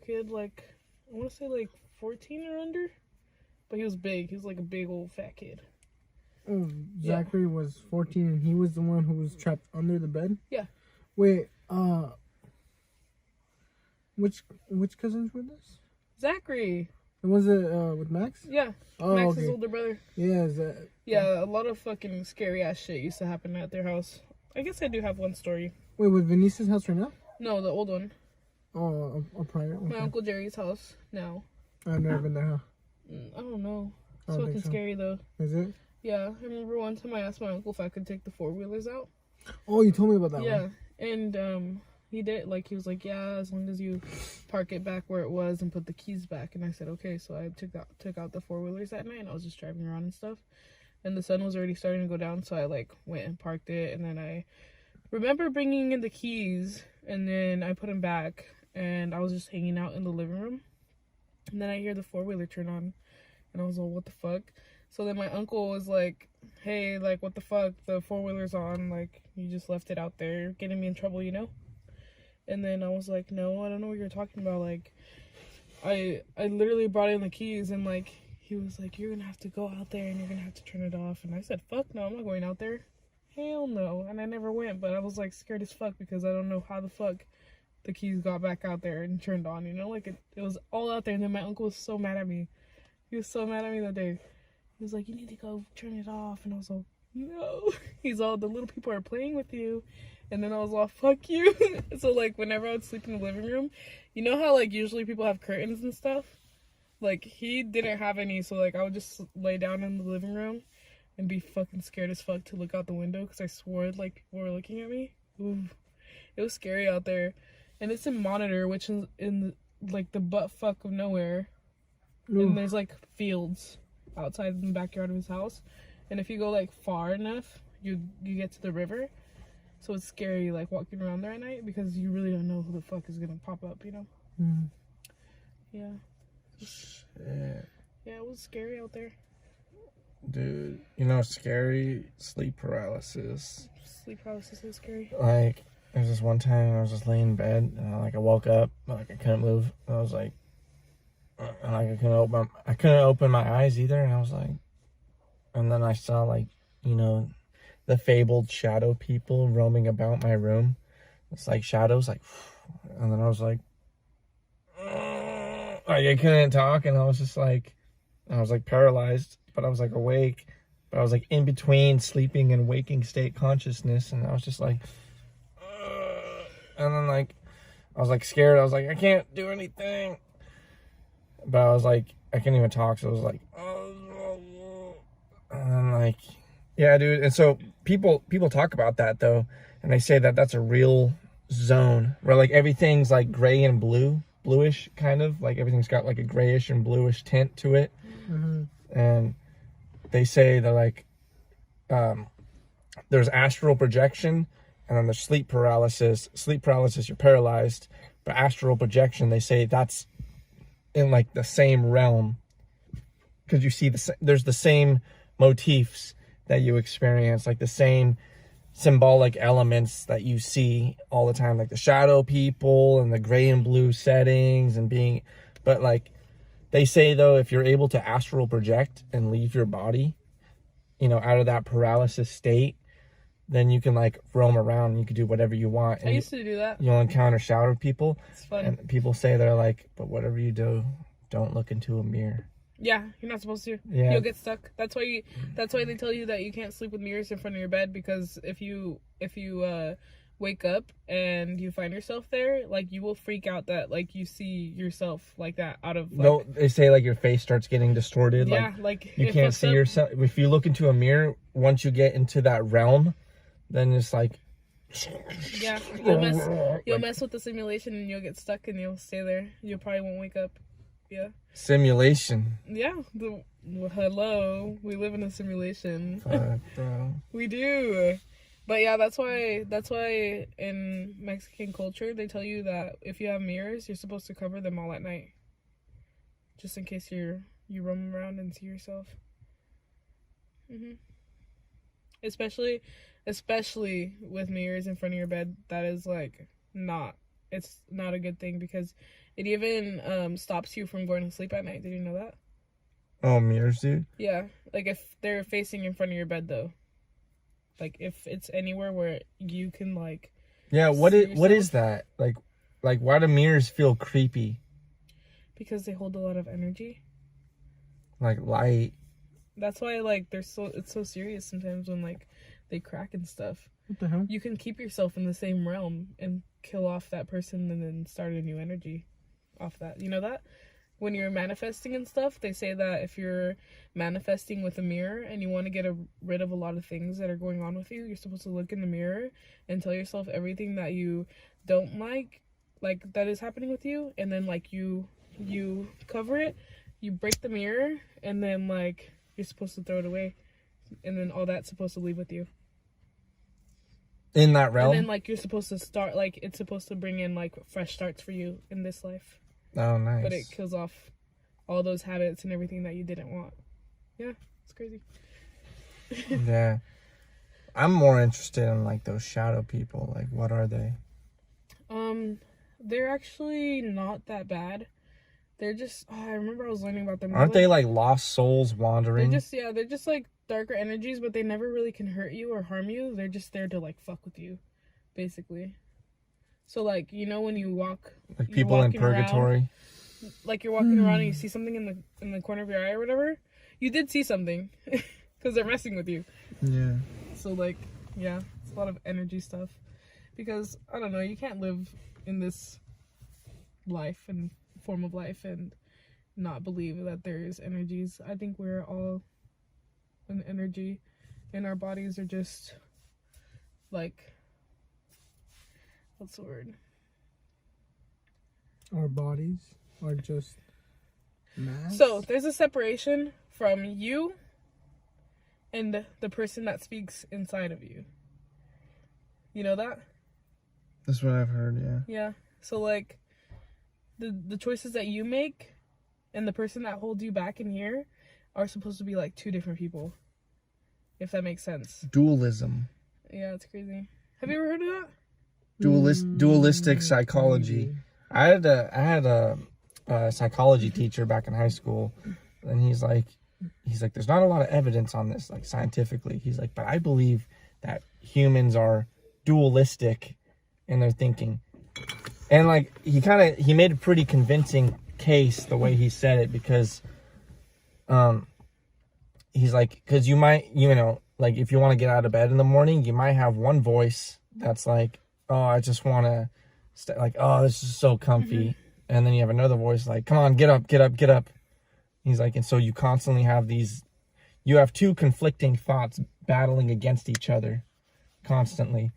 Speaker 2: kid, like I want to say like 14 or under. But he was big. He was like a big old fat kid.
Speaker 3: Oh, Zachary was 14 and he was the one who was trapped under the bed?
Speaker 2: Yeah.
Speaker 3: Wait, which cousins were this?
Speaker 2: Zachary.
Speaker 3: Was it with Max?
Speaker 2: Yeah.
Speaker 3: Oh,
Speaker 2: Max's
Speaker 3: okay.
Speaker 2: older brother.
Speaker 3: Yeah, is that...
Speaker 2: Yeah, a lot of fucking scary ass shit used to happen at their house. I guess I do have one story.
Speaker 3: Wait, with Venice's house right now?
Speaker 2: No, the old one.
Speaker 3: Oh, a private one.
Speaker 2: My Uncle Jerry's house now.
Speaker 3: I've never been there, huh?
Speaker 2: I don't know.
Speaker 3: I
Speaker 2: It's
Speaker 3: don't
Speaker 2: fucking
Speaker 3: think so.
Speaker 2: scary though.
Speaker 3: Is it?
Speaker 2: Yeah, I remember one time I asked my uncle if I could take the 4-wheelers out.
Speaker 3: Oh, you told me about that
Speaker 2: Yeah,
Speaker 3: one.
Speaker 2: and he did. Like he was like, yeah, as long as you park it back where it was and put the keys back. And I said, okay. So I took out the 4-wheelers that night, and I was just driving around and stuff. and the sun was already starting to go down, so I like went and parked it, and then I remember bringing in the keys, and then I put them back, and I was just hanging out in the living room, and then I hear the four-wheeler turn on, and I was like, what the fuck? So then my uncle was like, hey, like, what the fuck, the four-wheeler's on, like, you just left it out there, you're getting me in trouble, you know? And then I was like, no, I don't know what you're talking about, like, I literally brought in the keys, and like, he was like, you're gonna have to go out there and you're gonna have to turn it off. And I said, fuck no, I'm not going out there. Hell no. And I never went, but I was like scared as fuck because I don't know how the fuck the keys got back out there and turned on, you know? Like it was all out there. And then my uncle was so mad at me. He was so mad at me that day. He was like, you need to go turn it off. And I was like, no. He's all, the little people are playing with you. And then I was all, fuck you. So like whenever I would sleep in the living room, you know how like usually people have curtains and stuff? Like, he didn't have any, so, like, I would just lay down in the living room and be fucking scared as fuck to look out the window because I swore, like, people were looking at me. Ooh. It was scary out there. And it's in Monitor, which is in, like, the butt fuck of nowhere. Ooh. And there's, like, fields outside in the backyard of his house. And if you go, like, far enough, you get to the river. So it's scary, like, walking around there at night because you really don't know who the fuck is gonna pop up, you know? Mm. Yeah.
Speaker 1: Shit.
Speaker 2: Yeah, it was scary out there.
Speaker 1: Dude, you know, scary sleep paralysis.
Speaker 2: Sleep paralysis is scary.
Speaker 1: Like, there was this one time I was just laying in bed and I woke up, but like I couldn't move. And I was like, and like I couldn't open my eyes either. And I was like, and then I saw like, you know, the fabled shadow people roaming about my room. It's like shadows, like, and then I was like I couldn't talk, and I was just like, I was like paralyzed, but I was like awake, but I was like in between sleeping and waking state consciousness, and I was just like, and then like, I was like scared, I was like, I can't do anything, but I was like, I can't even talk, so I was like, and then like, yeah, dude, and so people talk about that though, and they say that that's a real zone, where like everything's like gray and bluish kind of, like everything's got like a grayish and bluish tint to it. Mm-hmm. And they say that like there's astral projection, and then there's sleep paralysis. Sleep paralysis, you're paralyzed, but astral projection, they say that's in like the same realm because you see there's the same motifs that you experience, like the same symbolic elements that you see all the time, like the shadow people and the gray and blue settings and being, but like they say though, if you're able to astral project and leave your body, you know, out of that paralysis state, then you can like roam around and you can do whatever you want. And
Speaker 2: I used to do that.
Speaker 1: You'll encounter shadow people.
Speaker 2: It's fun.
Speaker 1: And people say they're like, but whatever you do, don't look into a mirror.
Speaker 2: Yeah, you're not supposed to.
Speaker 1: Yeah.
Speaker 2: You'll get stuck. That's why they tell you that you can't sleep with mirrors in front of your bed, because if you wake up and you find yourself there, like you will freak out that like you see yourself like that out of like,
Speaker 1: no, they say like your face starts getting distorted.
Speaker 2: Yeah, like
Speaker 1: you can't see yourself. If you look into a mirror, once you get into that realm, then it's like,
Speaker 2: yeah, you'll mess with the simulation and you'll get stuck and you'll stay there. You probably won't wake up. Yeah. Simulation. Yeah. Hello. We live in a simulation.
Speaker 1: Fuck, bro.
Speaker 2: We do. But yeah, that's why in Mexican culture they tell you that if you have mirrors, you're supposed to cover them all at night, just in case you roam around and see yourself. Mhm. Especially with mirrors in front of your bed, that is like it's not a good thing, because it even stops you from going to sleep at night. Did you know that?
Speaker 1: Oh, mirrors, dude?
Speaker 2: Yeah, like if they're facing in front of your bed though. Like if it's anywhere where you can like,
Speaker 1: yeah, what is that? Like why do mirrors feel creepy?
Speaker 2: Because they hold a lot of energy.
Speaker 1: Like light.
Speaker 2: That's why like it's so serious sometimes when like they crack and stuff.
Speaker 3: What the hell?
Speaker 2: You can keep yourself in the same realm and kill off that person and then start a new energy off that. You know that? When you're manifesting and stuff, they say that if you're manifesting with a mirror and you want to get rid of a lot of things that are going on with you, you're supposed to look in the mirror and tell yourself everything that you don't like that is happening with you, and then like you cover it, you break the mirror, and then like you're supposed to throw it away. and then all that's supposed to leave with you.
Speaker 1: In that realm?
Speaker 2: And then, like, you're supposed to start, like, it's supposed to bring in, like, fresh starts for you in this life.
Speaker 1: Oh, nice.
Speaker 2: But it kills off all those habits and everything that you didn't want. Yeah, it's crazy.
Speaker 1: Yeah. I'm more interested in, like, those shadow people. Like, what are they?
Speaker 2: They're actually not that bad. They're just, I remember I was learning about them.
Speaker 1: Aren't they, like, lost souls wandering?
Speaker 2: They're just, like, darker energies, but they never really can hurt you or harm you. They're just there to, like, fuck with you, basically. So, like, you know when you walk...
Speaker 1: Like people in purgatory?
Speaker 2: Around, like, you're walking around and you see something in the corner of your eye or whatever. You did see something. Because they're messing with you.
Speaker 1: Yeah.
Speaker 2: So, like, yeah, it's a lot of energy stuff. Because, I don't know, you can't live in this life and form of life and not believe that there's energies. I think we're all an energy, and our bodies are just, like, what's the word?
Speaker 3: Our bodies are just mass.
Speaker 2: So, there's a separation from you and the person that speaks inside of you. You know that?
Speaker 1: That's what I've heard, yeah.
Speaker 2: Yeah. So, like, the choices that you make and the person that holds you back in here are supposed to be, like, two different people. If that makes sense.
Speaker 1: Dualism.
Speaker 2: Yeah, it's crazy. Have you ever heard of that?
Speaker 1: Dualistic psychology. I had a psychology teacher back in high school, and he's like, there's not a lot of evidence on this, like, scientifically. He's like, but I believe that humans are dualistic in their thinking. And, like, he made a pretty convincing case the way he said it, because he's like, because you might, you know, like, if you want to get out of bed in the morning, you might have one voice that's like, oh, I just want to like, oh, this is so comfy. Mm-hmm. And then you have another voice like, come on, get up, get up, get up. He's like, and so you constantly have you have two conflicting thoughts battling against each other constantly.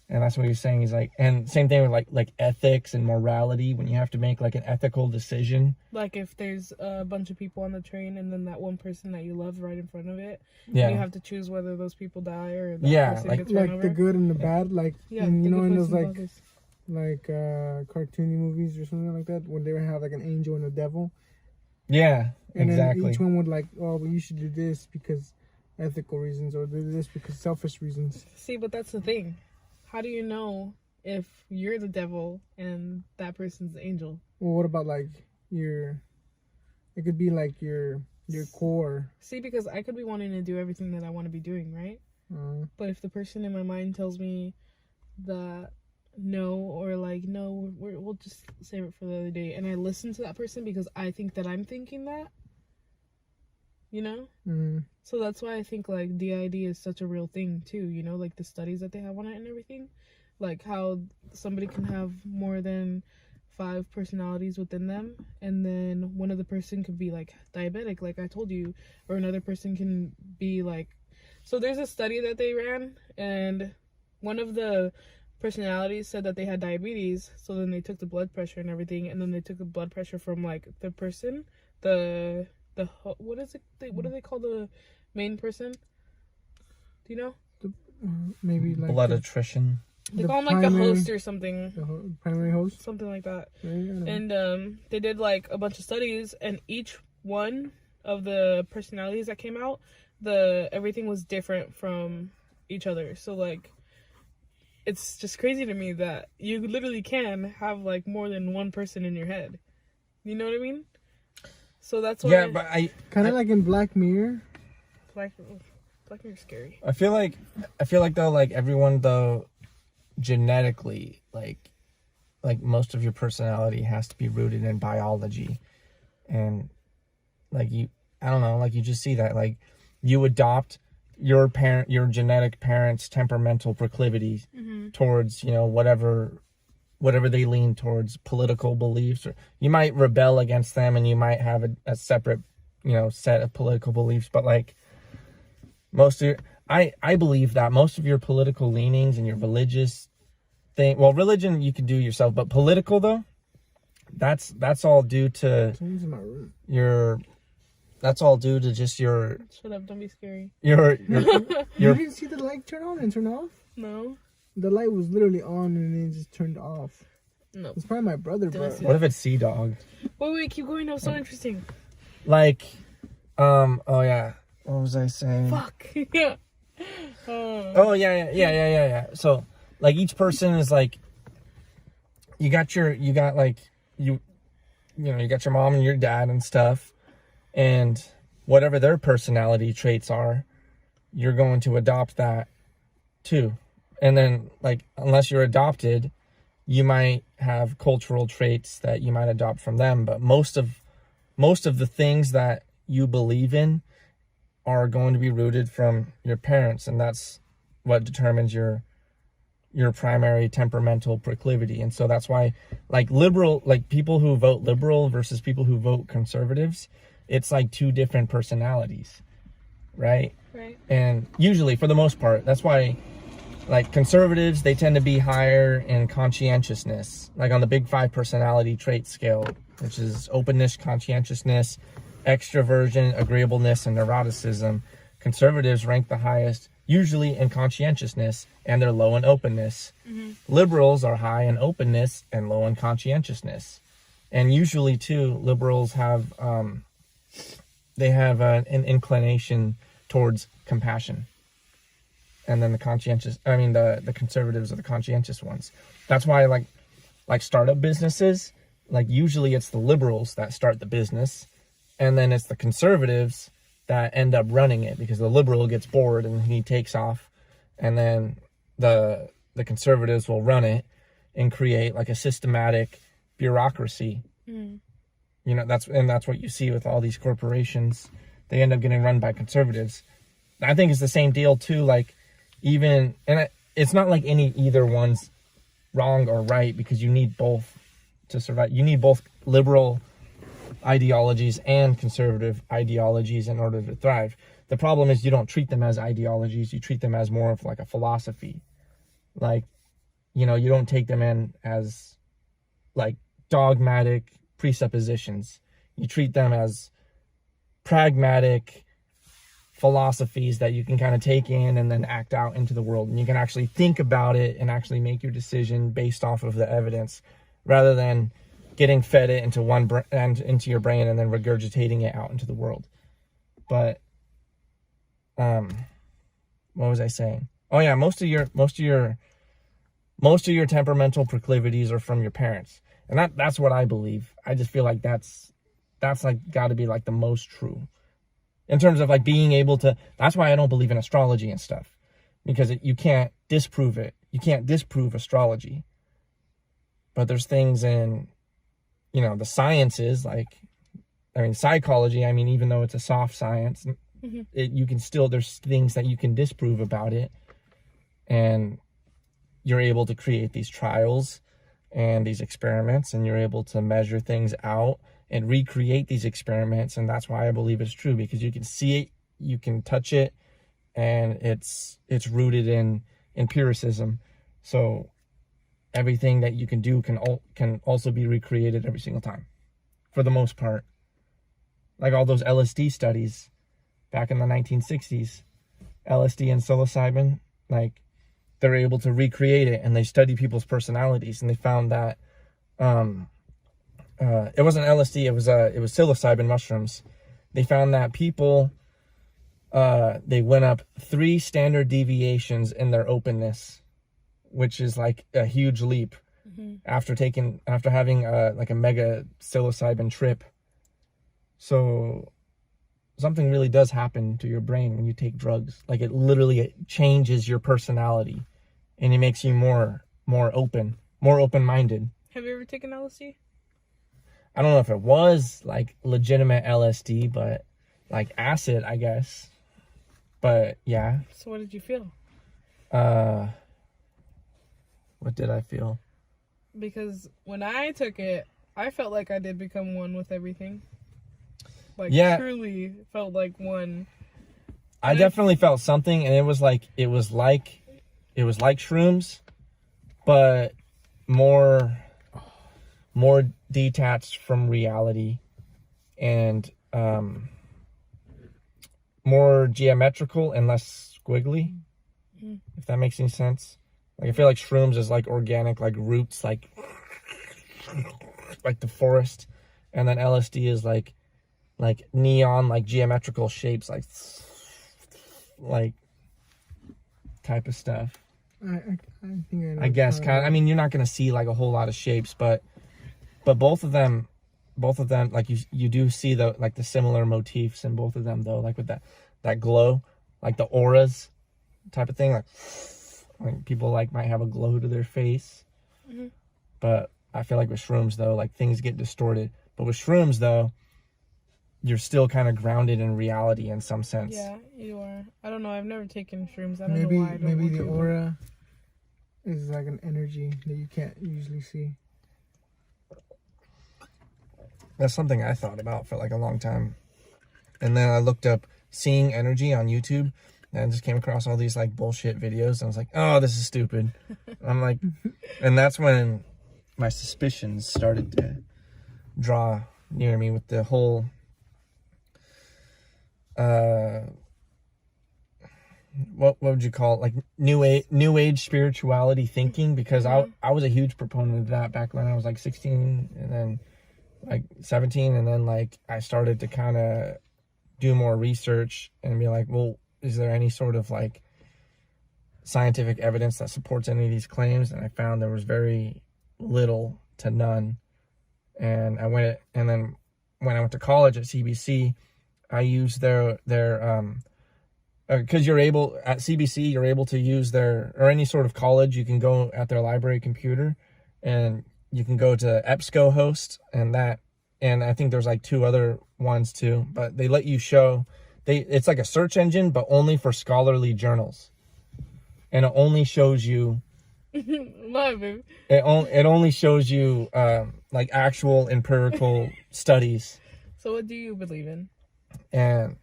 Speaker 1: And that's what he was saying. He's like, and same thing with like ethics and morality, when you have to make like an ethical decision.
Speaker 2: Like if there's a bunch of people on the train and then that one person that you love right in front of it,
Speaker 1: yeah,
Speaker 2: you have to choose whether those people die or that person
Speaker 3: like
Speaker 2: gets run over.
Speaker 3: The good and the bad, like,
Speaker 2: yeah,
Speaker 3: in, you know, in those like cartoony movies or something like that, when they would have like an angel and a devil.
Speaker 1: Yeah,
Speaker 3: and
Speaker 1: exactly.
Speaker 3: Then each one would like, oh, well, you should do this because ethical reasons, or do this because selfish reasons.
Speaker 2: See, but that's the thing. How do you know if you're the devil and that person's the angel?
Speaker 3: Well, what about like it could be like your core.
Speaker 2: See, because I could be wanting to do everything that I want to be doing, right? But if the person in my mind tells me that no, or like, no, we'll just save it for the other day, and I listen to that person because I think that I'm thinking that, you know? So that's why I think like DID is such a real thing too, you know, like the studies that they have on it and everything, like how somebody can have more than 5 personalities within them, and then one of the person could be like diabetic, like I told you, or another person can be like, so there's a study that they ran, and one of the personalities said that they had diabetes, so then they took the blood pressure and everything, and then they took the blood pressure from like the person, what do they call the main person? Do you know?
Speaker 3: Maybe like
Speaker 1: blood attrition.
Speaker 2: They call him like the host or something.
Speaker 3: The primary host?
Speaker 2: Something like that.
Speaker 3: Yeah,
Speaker 2: and they did like a bunch of studies, and each one of the personalities that came out, everything was different from each other. So like, it's just crazy to me that you literally can have like more than one person in your head. You know what I mean? So that's why.
Speaker 1: Yeah, but I
Speaker 3: kind of like in Black Mirror.
Speaker 2: Black Mirror's scary.
Speaker 1: I feel like though, like everyone though, genetically, like most of your personality has to be rooted in biology, and like I don't know, like you just see that, like you adopt your genetic parents' temperamental proclivities towards, you know, whatever they lean towards, political beliefs, or you might rebel against them and you might have a separate, you know, set of political beliefs, but like I believe that most of your political leanings and your religious thing, well, religion you can do yourself, but political though, that's all due to your that's all due to just your
Speaker 2: Shut up! Don't be scary.
Speaker 3: You
Speaker 1: your
Speaker 3: didn't see the light turn on and turn off?
Speaker 2: No.
Speaker 3: The light was literally on and then it just turned off.
Speaker 2: No.
Speaker 3: It's probably my brother, bro.
Speaker 2: Did I
Speaker 1: what if it's Sea Dog?
Speaker 2: Wait, keep going. That was so interesting.
Speaker 1: Like, oh yeah, what was I saying?
Speaker 2: Fuck. Yeah.
Speaker 1: Oh yeah. So like each person is like, you got your mom and your dad and stuff, and whatever their personality traits are, you're going to adopt that too. And then like, unless you're adopted, you might have cultural traits that you might adopt from them, but most of the things that you believe in are going to be rooted from your parents, and that's what determines your primary temperamental proclivity. And so that's why like people who vote liberal versus people who vote conservatives, it's like two different personalities, right?
Speaker 2: Right.
Speaker 1: And usually, for the most part, that's why like conservatives, they tend to be higher in conscientiousness, like on the big 5 personality trait scale, which is openness, conscientiousness, extroversion, agreeableness, and neuroticism. Conservatives rank the highest usually in conscientiousness, and they're low in openness.
Speaker 2: Mm-hmm.
Speaker 1: Liberals are high in openness and low in conscientiousness. And usually too, liberals have an inclination towards compassion. And then the conservatives are the conscientious ones. That's why like startup businesses, like usually it's the liberals that start the business, and then it's the conservatives that end up running it, because the liberal gets bored and he takes off, and then the conservatives will run it and create like a systematic bureaucracy.
Speaker 2: Mm.
Speaker 1: You know, that's what you see with all these corporations. They end up getting run by conservatives. I think it's the same deal too, like it's not like either one's wrong or right, because you need both to survive. You need both liberal ideologies and conservative ideologies in order to thrive. The problem is you don't treat them as ideologies, you treat them as more of like a philosophy. Like, you don't take them in as like dogmatic presuppositions. You treat them as pragmatic philosophies that you can kind of take in and then act out into the world, and you can actually think about it and actually make your decision based off of the evidence, rather than getting fed it into into your brain and then regurgitating it out into the world. But what was I saying? Oh yeah, most of your temperamental proclivities are from your parents, and that's what I believe. I just feel like that's like got to be like the most true in terms of like being able to. That's why I don't believe in astrology and stuff, because you can't disprove it. You can't disprove astrology. But there's things in the sciences, psychology, even though it's a soft science, mm-hmm. There's things that you can disprove about it, and you're able to create these trials and these experiments, and you're able to measure things out and recreate these experiments. And that's why I believe it's true, because you can see it, you can touch it, and it's rooted in empiricism. So everything that you can do can also be recreated every single time, for the most part. Like all those LSD studies back in the 1960s, LSD and psilocybin, like they're able to recreate it, and they study people's personalities, and they found that it wasn't LSD, it was psilocybin mushrooms. They found that people they went up 3 standard deviations in their openness, which is like a huge leap, mm-hmm. after having like a mega psilocybin trip. So something really does happen to your brain when you take drugs. Like it literally changes your personality, and it makes you more open-minded.
Speaker 2: Have you ever taken LSD?
Speaker 1: I don't know if it was like legitimate LSD, but like acid, I guess. But yeah.
Speaker 2: So what did you feel?
Speaker 1: What did I feel?
Speaker 2: Because when I took it, I felt like I did become one with everything. Like,
Speaker 1: yeah.
Speaker 2: Truly felt like one.
Speaker 1: I definitely felt something, and it was like shrooms, but more detached from reality, and more geometrical and less squiggly. If that makes any sense. Like I feel like shrooms is like organic, like roots, like the forest, and then LSD is like neon, like geometrical shapes, like type of stuff.
Speaker 3: I think I know.
Speaker 1: I guess kind of. I mean, you're not gonna see like a whole lot of shapes, but both of them, like you do see the like the similar motifs in both of them though, like with that glow, like the auras type of thing, like people like might have a glow to their face. But I feel like with shrooms though, like things get distorted. But with shrooms though, you're still kind of grounded in reality in some sense.
Speaker 2: Yeah, you are. I don't know. I've never taken shrooms. I don't know why.
Speaker 3: Maybe the aura is like an energy that you can't usually see.
Speaker 1: That's something I thought about for like a long time. And then I looked up seeing energy on YouTube and I just came across all these like bullshit videos. And I was like, oh, this is stupid. I'm like, and that's when my suspicions started to draw near me with the whole what would you call it, like new age spirituality thinking, because I was a huge proponent of that back when I was like 16 and then like 17, and then like I started to kind of do more research and be like, well, is there any sort of like scientific evidence that supports any of these claims? And I found there was very little to none. And then when I went to college at CBC, I used their because at CBC, you're able to use or any sort of college, you can go at their library computer and you can go to EBSCOhost and I think there's like 2 other ones too, but they let you it's like a search engine, but only for scholarly journals. And it only shows you, it only shows you like actual empirical studies.
Speaker 2: So what do you believe in?
Speaker 1: And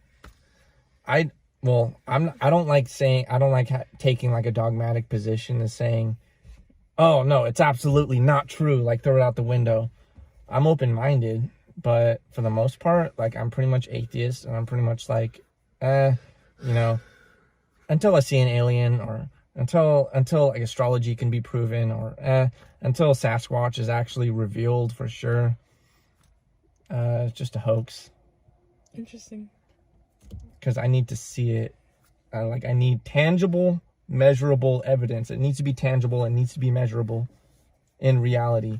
Speaker 1: I don't like taking like a dogmatic position and saying, oh no, it's absolutely not true, like throw it out the window. I'm open-minded, but for the most part, like I'm pretty much atheist, and I'm pretty much like, until I see an alien, or until like astrology can be proven, or until Sasquatch is actually revealed for sure. It's just a hoax.
Speaker 2: Interesting.
Speaker 1: Because I need to see it. I need tangible, measurable evidence. It needs to be tangible. It needs to be measurable in reality.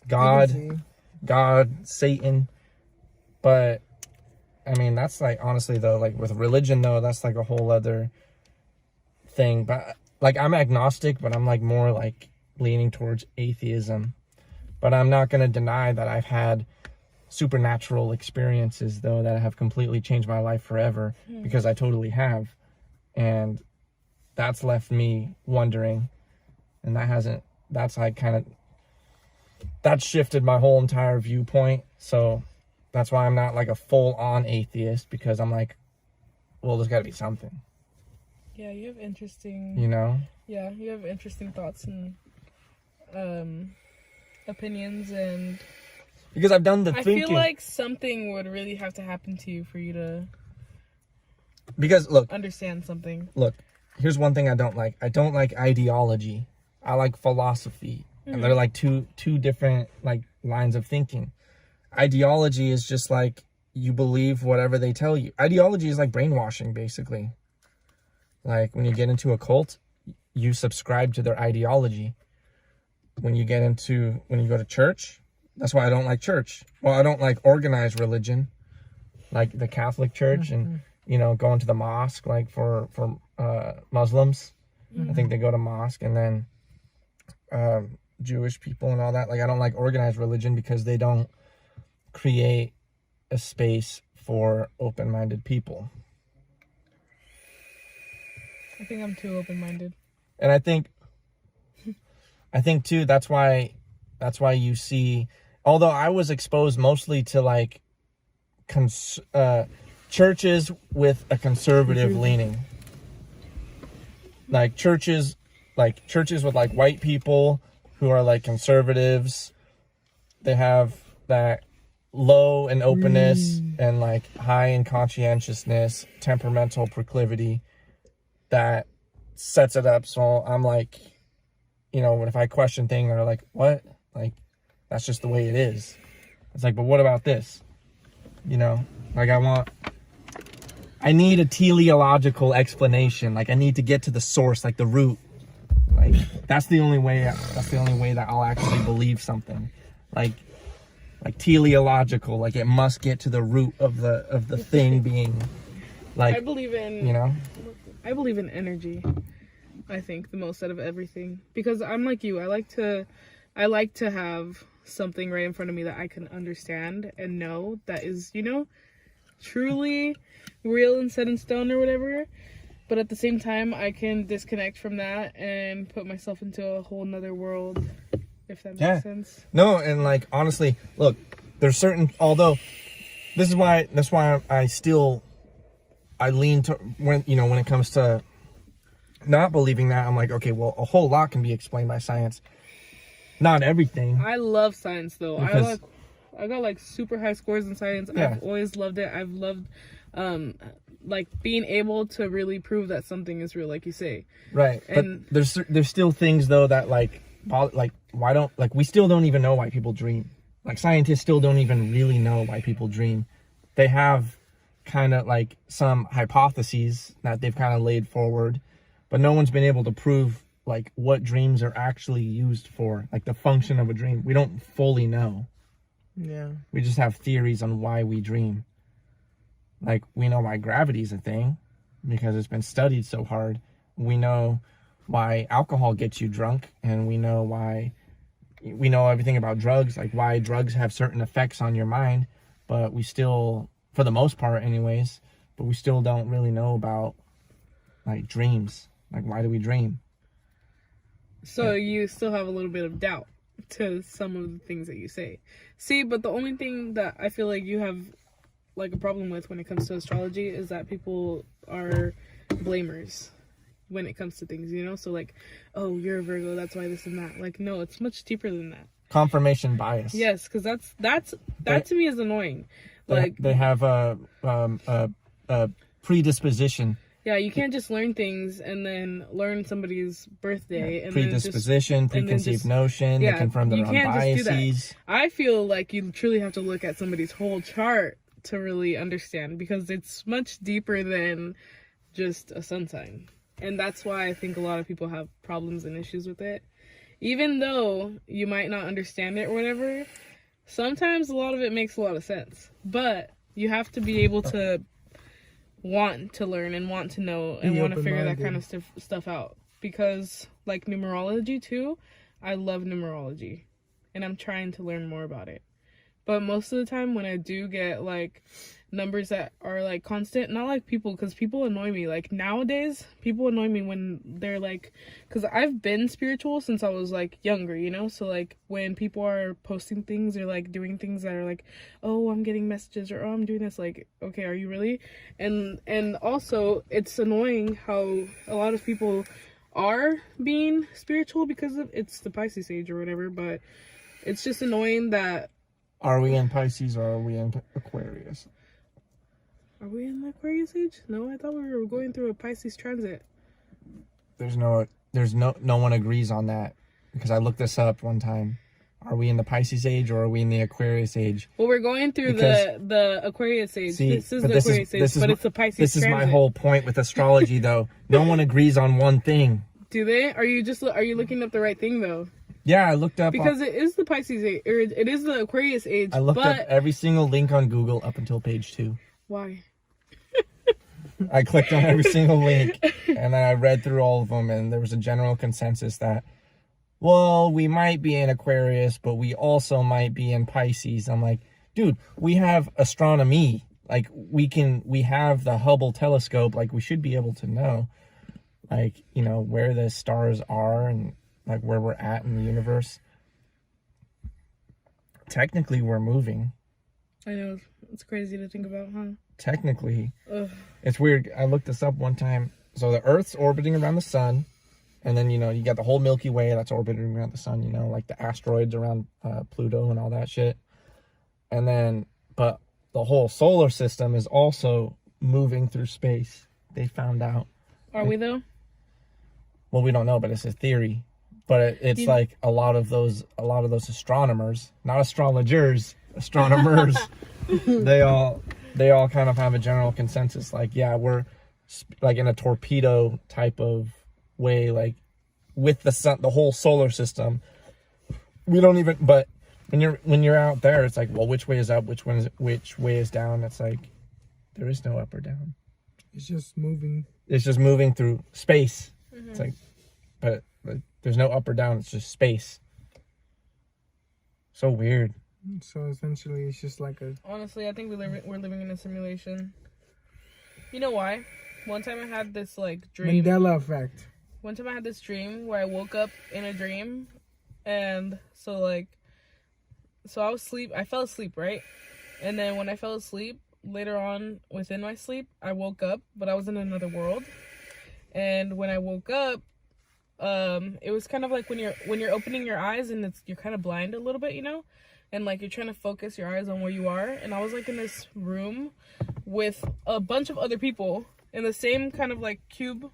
Speaker 1: God, Satan. But, I mean, that's like, honestly, though, like with religion, though, that's like a whole other thing. But, like, I'm agnostic, but I'm like more like leaning towards atheism. But I'm not going to deny that I've had supernatural experiences though that have completely changed my life forever, because I totally have, and that's left me wondering, and that's shifted my whole entire viewpoint. So that's why I'm not like a full-on atheist, because I'm like, well, there's got to be something.
Speaker 2: Yeah, you have interesting, yeah, you have interesting thoughts and opinions, and
Speaker 1: because I've done the thinking.
Speaker 2: I feel like something would really have to happen to you for you to understand something.
Speaker 1: Look, here's one thing I don't like. I don't like ideology. I like philosophy. And they're like two different like lines of thinking. Ideology is just like you believe whatever they tell you. Ideology is like brainwashing, basically. Like when you get into a cult, you subscribe to their ideology. When you go to church, that's why I don't like church. Well, I don't like organized religion, like the Catholic Church, and going to the mosque, like for Muslims. I think they go to mosque, and then Jewish people and all that. Like I don't like organized religion because they don't create a space for open-minded people.
Speaker 2: I think I'm too open-minded.
Speaker 1: And I think too, that's why you see, although I was exposed mostly to like churches with a conservative leaning, like churches with like white people who are like conservatives. They have that low in openness and like high in conscientiousness, temperamental proclivity that sets it up. So I'm like, you know, if I question things, they're like, what? Like, that's just the way it is. It's like, but what about this? You know, like I need a teleological explanation. Like I need to get to the source, like the root. Like that's the only way that I'll actually believe something. Like teleological, like it must get to the root of the thing being like,
Speaker 2: I believe in,
Speaker 1: you know,
Speaker 2: I believe in energy. I think the most out of everything, because I'm like you. I like to have something right in front of me that I can understand and know that is, you know, truly real and set in stone or whatever. But at the same time, I can disconnect from that and put myself into a whole nother world, if that makes sense.
Speaker 1: No, and like honestly, look, there's certain, although that's why I lean to when it comes to not believing that, I'm like, okay, well, a whole lot can be explained by science. Not everything.
Speaker 2: I love science though.
Speaker 1: Because
Speaker 2: I got like super high scores in science.
Speaker 1: Yeah.
Speaker 2: I've always loved it. I've loved like being able to really prove that something is real, like you say.
Speaker 1: Right.
Speaker 2: And
Speaker 1: but there's still things though that like why don't, like, we still don't even know why people dream. Like scientists still don't even really know why people dream. They have kind of like some hypotheses that they've kind of laid forward, but no one's been able to prove like what dreams are actually used for, like the function of a dream. We don't fully know.
Speaker 3: Yeah.
Speaker 1: We just have theories on why we dream. Like we know why gravity is a thing because it's been studied so hard. We know why alcohol gets you drunk, and we know everything about drugs, like why drugs have certain effects on your mind, but we still, for the most part anyways, but we still don't really know about like dreams. Like why do we dream?
Speaker 2: so you still have a little bit of doubt to some of the things that you say. See, but the only thing that I feel like you have like a problem with when it comes to astrology is that people are blamers when it comes to things, you know? So like, oh, you're a Virgo, that's why this and that. Like, no, it's much deeper than that.
Speaker 1: Confirmation bias.
Speaker 2: Yes, because that to me is annoying. Like
Speaker 1: they have a predisposition.
Speaker 2: Yeah, you can't just learn things and then learn somebody's birthday and
Speaker 1: predisposition, preconceived notion. They confirm their own biases.
Speaker 2: I feel like you truly have to look at somebody's whole chart to really understand, because it's much deeper than just a sun sign. And that's why I think a lot of people have problems and issues with it. Even though you might not understand it or whatever, sometimes a lot of it makes a lot of sense. But you have to be able to want to learn and want to know and want to figure that kind of stuff out. Because like numerology too, I love numerology and I'm trying to learn more about it. But most of the time when I do get like numbers that are like constant, not like people, because people annoy me. Like nowadays, people annoy me when they're like, because I've been spiritual since I was like younger, you know? So like when people are posting things or like doing things that are like, oh, I'm getting messages, or oh, I'm doing this, like, okay, are you really? And also it's annoying how a lot of people are being spiritual because of it's the Pisces age or whatever, but it's just annoying that.
Speaker 1: Are we in Pisces or are we in Aquarius?
Speaker 2: Are we in the Aquarius age? No, I thought we were going through a Pisces transit.
Speaker 1: No one agrees on that, because I looked this up one time. Are we in the Pisces age or are we in the Aquarius age?
Speaker 2: Well, we're going through the Aquarius age.
Speaker 1: See,
Speaker 2: this is the Aquarius age, but it's the Pisces
Speaker 1: This is my whole point with astrology, though. No one agrees on one thing.
Speaker 2: Do they? Are you looking up the right thing, though?
Speaker 1: Yeah, I looked up.
Speaker 2: Because it is the Pisces age, or it is the Aquarius age.
Speaker 1: I looked up every single link on Google up until page 2.
Speaker 2: Why?
Speaker 1: I clicked on every single link, and then I read through all of them, and there was a general consensus that, well, we might be in Aquarius, but we also might be in Pisces. I'm like, dude, we have astronomy. Like, we have the Hubble telescope. Like, we should be able to know, like, you know, where the stars are and like where we're at in the universe. Technically, we're moving.
Speaker 2: I know, it's crazy to think about, huh?
Speaker 1: Technically.
Speaker 2: Ugh.
Speaker 1: It's weird. I looked this up one time. So the Earth's orbiting around the sun, and then, you know, you got the whole Milky Way that's orbiting around the sun, you know, like the asteroids around Pluto and all that shit. And then, but the whole solar system is also moving through space. They found out.
Speaker 2: Are we though?
Speaker 1: Well, we don't know, but it's a theory. But it's like a lot of those astronomers, not astrologers, astronomers, they all kind of have a general consensus. Like, yeah, we're like in a torpedo type of way, like with the sun, the whole solar system. We don't even, but when you're out there, it's like, well, which way is up? Which way is down? It's like, there is no up or down.
Speaker 3: It's just moving.
Speaker 1: It's just moving through space. Mm-hmm. It's like, but there's no up or down. It's just space. So weird.
Speaker 3: So essentially, it's just like a.
Speaker 2: Honestly, I think we're living in a simulation. You know why? One time I had this like dream.
Speaker 3: Mandela effect.
Speaker 2: One time I had this dream where I woke up in a dream, and so I fell asleep, right? And then when I fell asleep, later on within my sleep, I woke up, but I was in another world. And when I woke up, it was kind of like when you're opening your eyes and you're kind of blind a little bit, you know, and like you're trying to focus your eyes on where you are. And I was like in this room with a bunch of other people in the same kind of like cube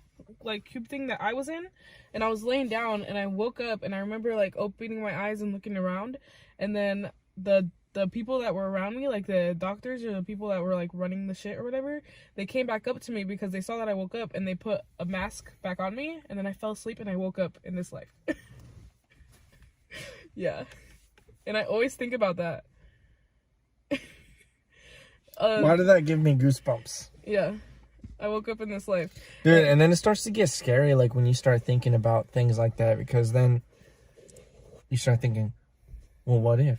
Speaker 2: thing that I was in, and I was laying down and I woke up and I remember like opening my eyes and looking around, and then the people that were around me, like the doctors or the people that were like running the shit or whatever, they came back up to me because they saw that I woke up, and they put a mask back on me, and then I fell asleep and I woke up in this life. Yeah. And I always think about that.
Speaker 1: Why did that give me goosebumps?
Speaker 2: Yeah. I woke up in this life.
Speaker 1: Dude, and then it starts to get scary, like when you start thinking about things like that, because then you start thinking, well, what if?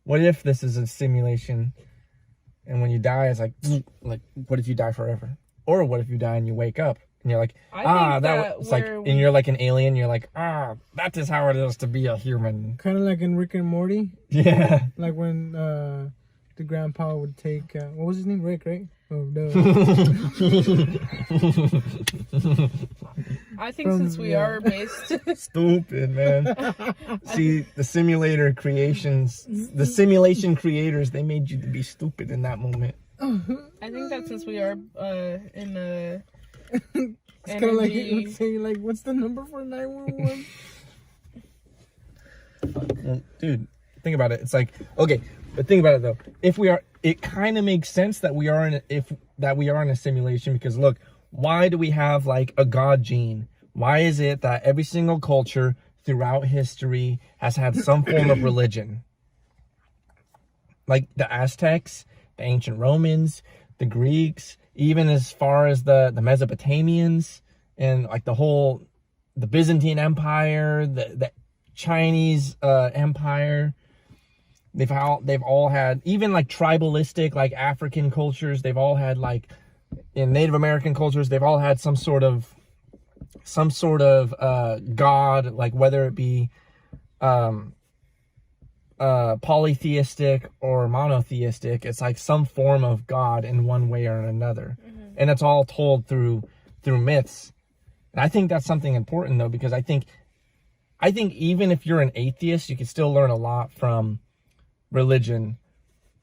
Speaker 1: What if this is a simulation, and when you die, it's like, what if you die forever? Or what if you die and you wake up and you're like, and you're like an alien. You're like, that is how it is to be a human.
Speaker 3: Kind of like in Rick and Morty.
Speaker 1: Yeah.
Speaker 3: Like when the grandpa would take, what was his name? Rick, right? Oh, no.
Speaker 2: I think since we are based...
Speaker 1: Stupid, man. See, the simulation creators, they made you to be stupid in that moment.
Speaker 2: I think that since we are in a...
Speaker 3: It's kind of like saying, like, what's the number for 911?
Speaker 1: Well, dude, think about it. It's like, okay, but think about it though. It kind of makes sense that we are in a simulation, because look, why do we have like a God gene? Why is it that every single culture throughout history has had some form of religion? Like the Aztecs, the ancient Romans, the Greeks, even as far as the Mesopotamians, and like the Byzantine Empire, the Chinese Empire. They've all had, even like tribalistic, like African cultures, they've all had, like in Native American cultures, they've all had some sort of God, like whether it be polytheistic or monotheistic. It's like some form of God in one way or another. Mm-hmm. And it's all told through myths. And I think that's something important though, because I think even if you're an atheist, you can still learn a lot from religion.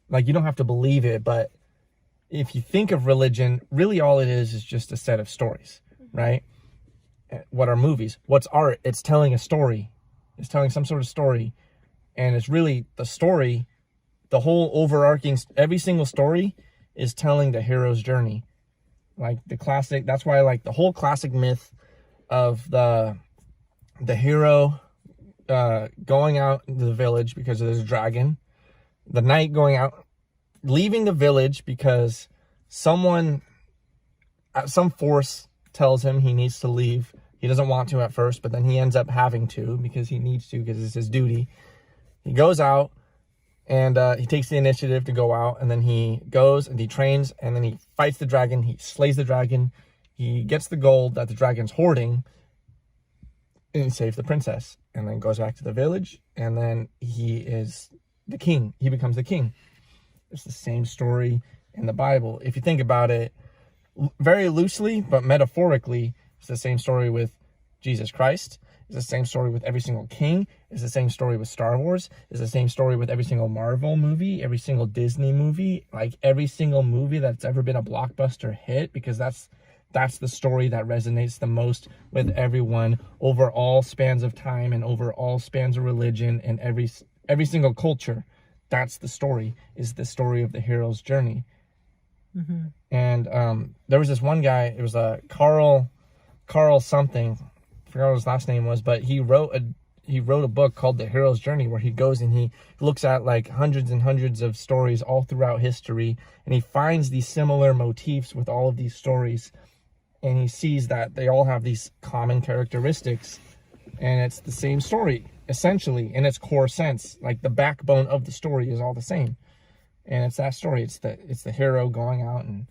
Speaker 1: Like, you don't have to believe it, but if you think of religion, really all it is just a set of stories, right? What are movies? What's art? It's telling a story. It's telling some sort of story. And it's really the story, the whole overarching, every single story is telling the hero's journey. Like the classic, that's why I like the whole classic myth of the hero going out into the village because there's a dragon. The knight going out, leaving the village because some force tells him he needs to leave. He doesn't want to at first, but then he ends up having to because he needs to, because it's his duty. He goes out and he takes the initiative to go out, and then he goes and he trains, and then he fights the dragon. He slays the dragon. He gets the gold that the dragon's hoarding, and he saves the princess, and then goes back to the village, and then he is the king. He becomes the king. It's the same story in the Bible. If you think about it very loosely, but metaphorically, it's the same story with Jesus Christ. It's the same story with every single king. It's the same story with Star Wars. It's the same story with every single Marvel movie, every single Disney movie, like every single movie that's ever been a blockbuster hit, because that's the story that resonates the most with everyone over all spans of time and over all spans of religion and every single culture. That's the story, is the story of the hero's journey.
Speaker 3: Mm-hmm.
Speaker 1: And there was this one guy, it was Carl something, I forgot what his last name was, but he wrote a book called The Hero's Journey, where he goes and he looks at like hundreds and hundreds of stories all throughout history, and he finds these similar motifs with all of these stories, and he sees that they all have these common characteristics, and it's the same story essentially in its core sense. Like the backbone of the story is all the same, and it's that story. It's the hero going out, and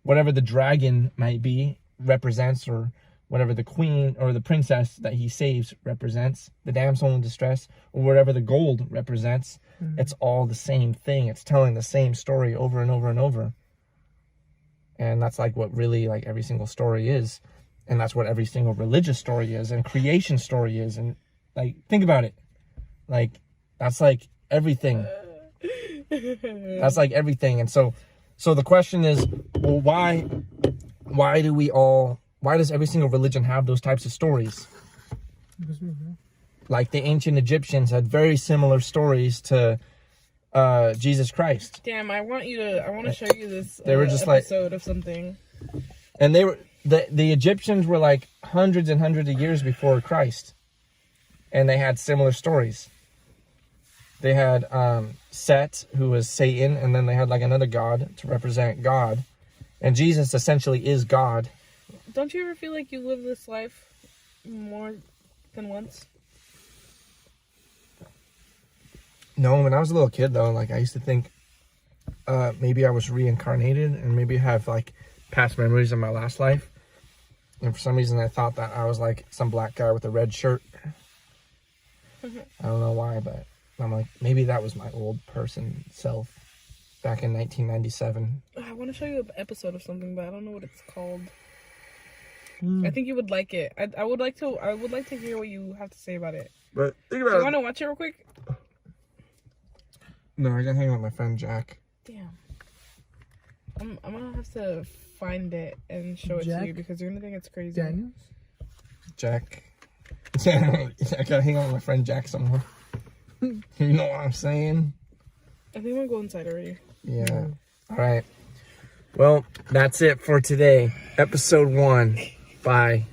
Speaker 1: whatever the dragon might be represents, or whatever the queen or the princess that he saves represents, the damsel in distress, or whatever the gold represents. Mm-hmm. It's all the same thing. It's telling the same story over and over and over. And that's like what really like every single story is. And that's what every single religious story is, and creation story is. And like, think about it. Like, that's like everything. That's like everything. And so the question is, well, why does every single religion have those types of stories? Like the ancient Egyptians had very similar stories to Jesus Christ.
Speaker 2: Damn, I want to show you this
Speaker 1: they were just
Speaker 2: episode of something.
Speaker 1: And they were the Egyptians were like hundreds and hundreds of years before Christ. And they had similar stories. They had Set, who was Satan, and then they had like another god to represent God. And Jesus essentially is God.
Speaker 2: Don't you ever feel like you live this life more than once?
Speaker 1: No, when I was a little kid, though, like I used to think maybe I was reincarnated and maybe have like past memories of my last life. And for some reason, I thought that I was like some black guy with a red shirt. I don't know why, but I'm like, maybe that was my old person self back in 1997.
Speaker 2: I want to show you an episode of something, but I don't know what it's called. I think you would like it. I would like to hear what you have to say about it.
Speaker 1: But think about it.
Speaker 2: You want to watch it real quick?
Speaker 1: No, I gotta hang out with my friend Jack.
Speaker 2: Damn. I'm gonna have to find it and show it to you, because you're gonna think it's crazy.
Speaker 3: Daniels?
Speaker 1: Jack. I gotta hang out with my friend Jack somewhere. You know what I'm saying?
Speaker 2: I think I'm gonna go inside already.
Speaker 1: Yeah. All right. Well, that's it for today. Episode 1. Bye.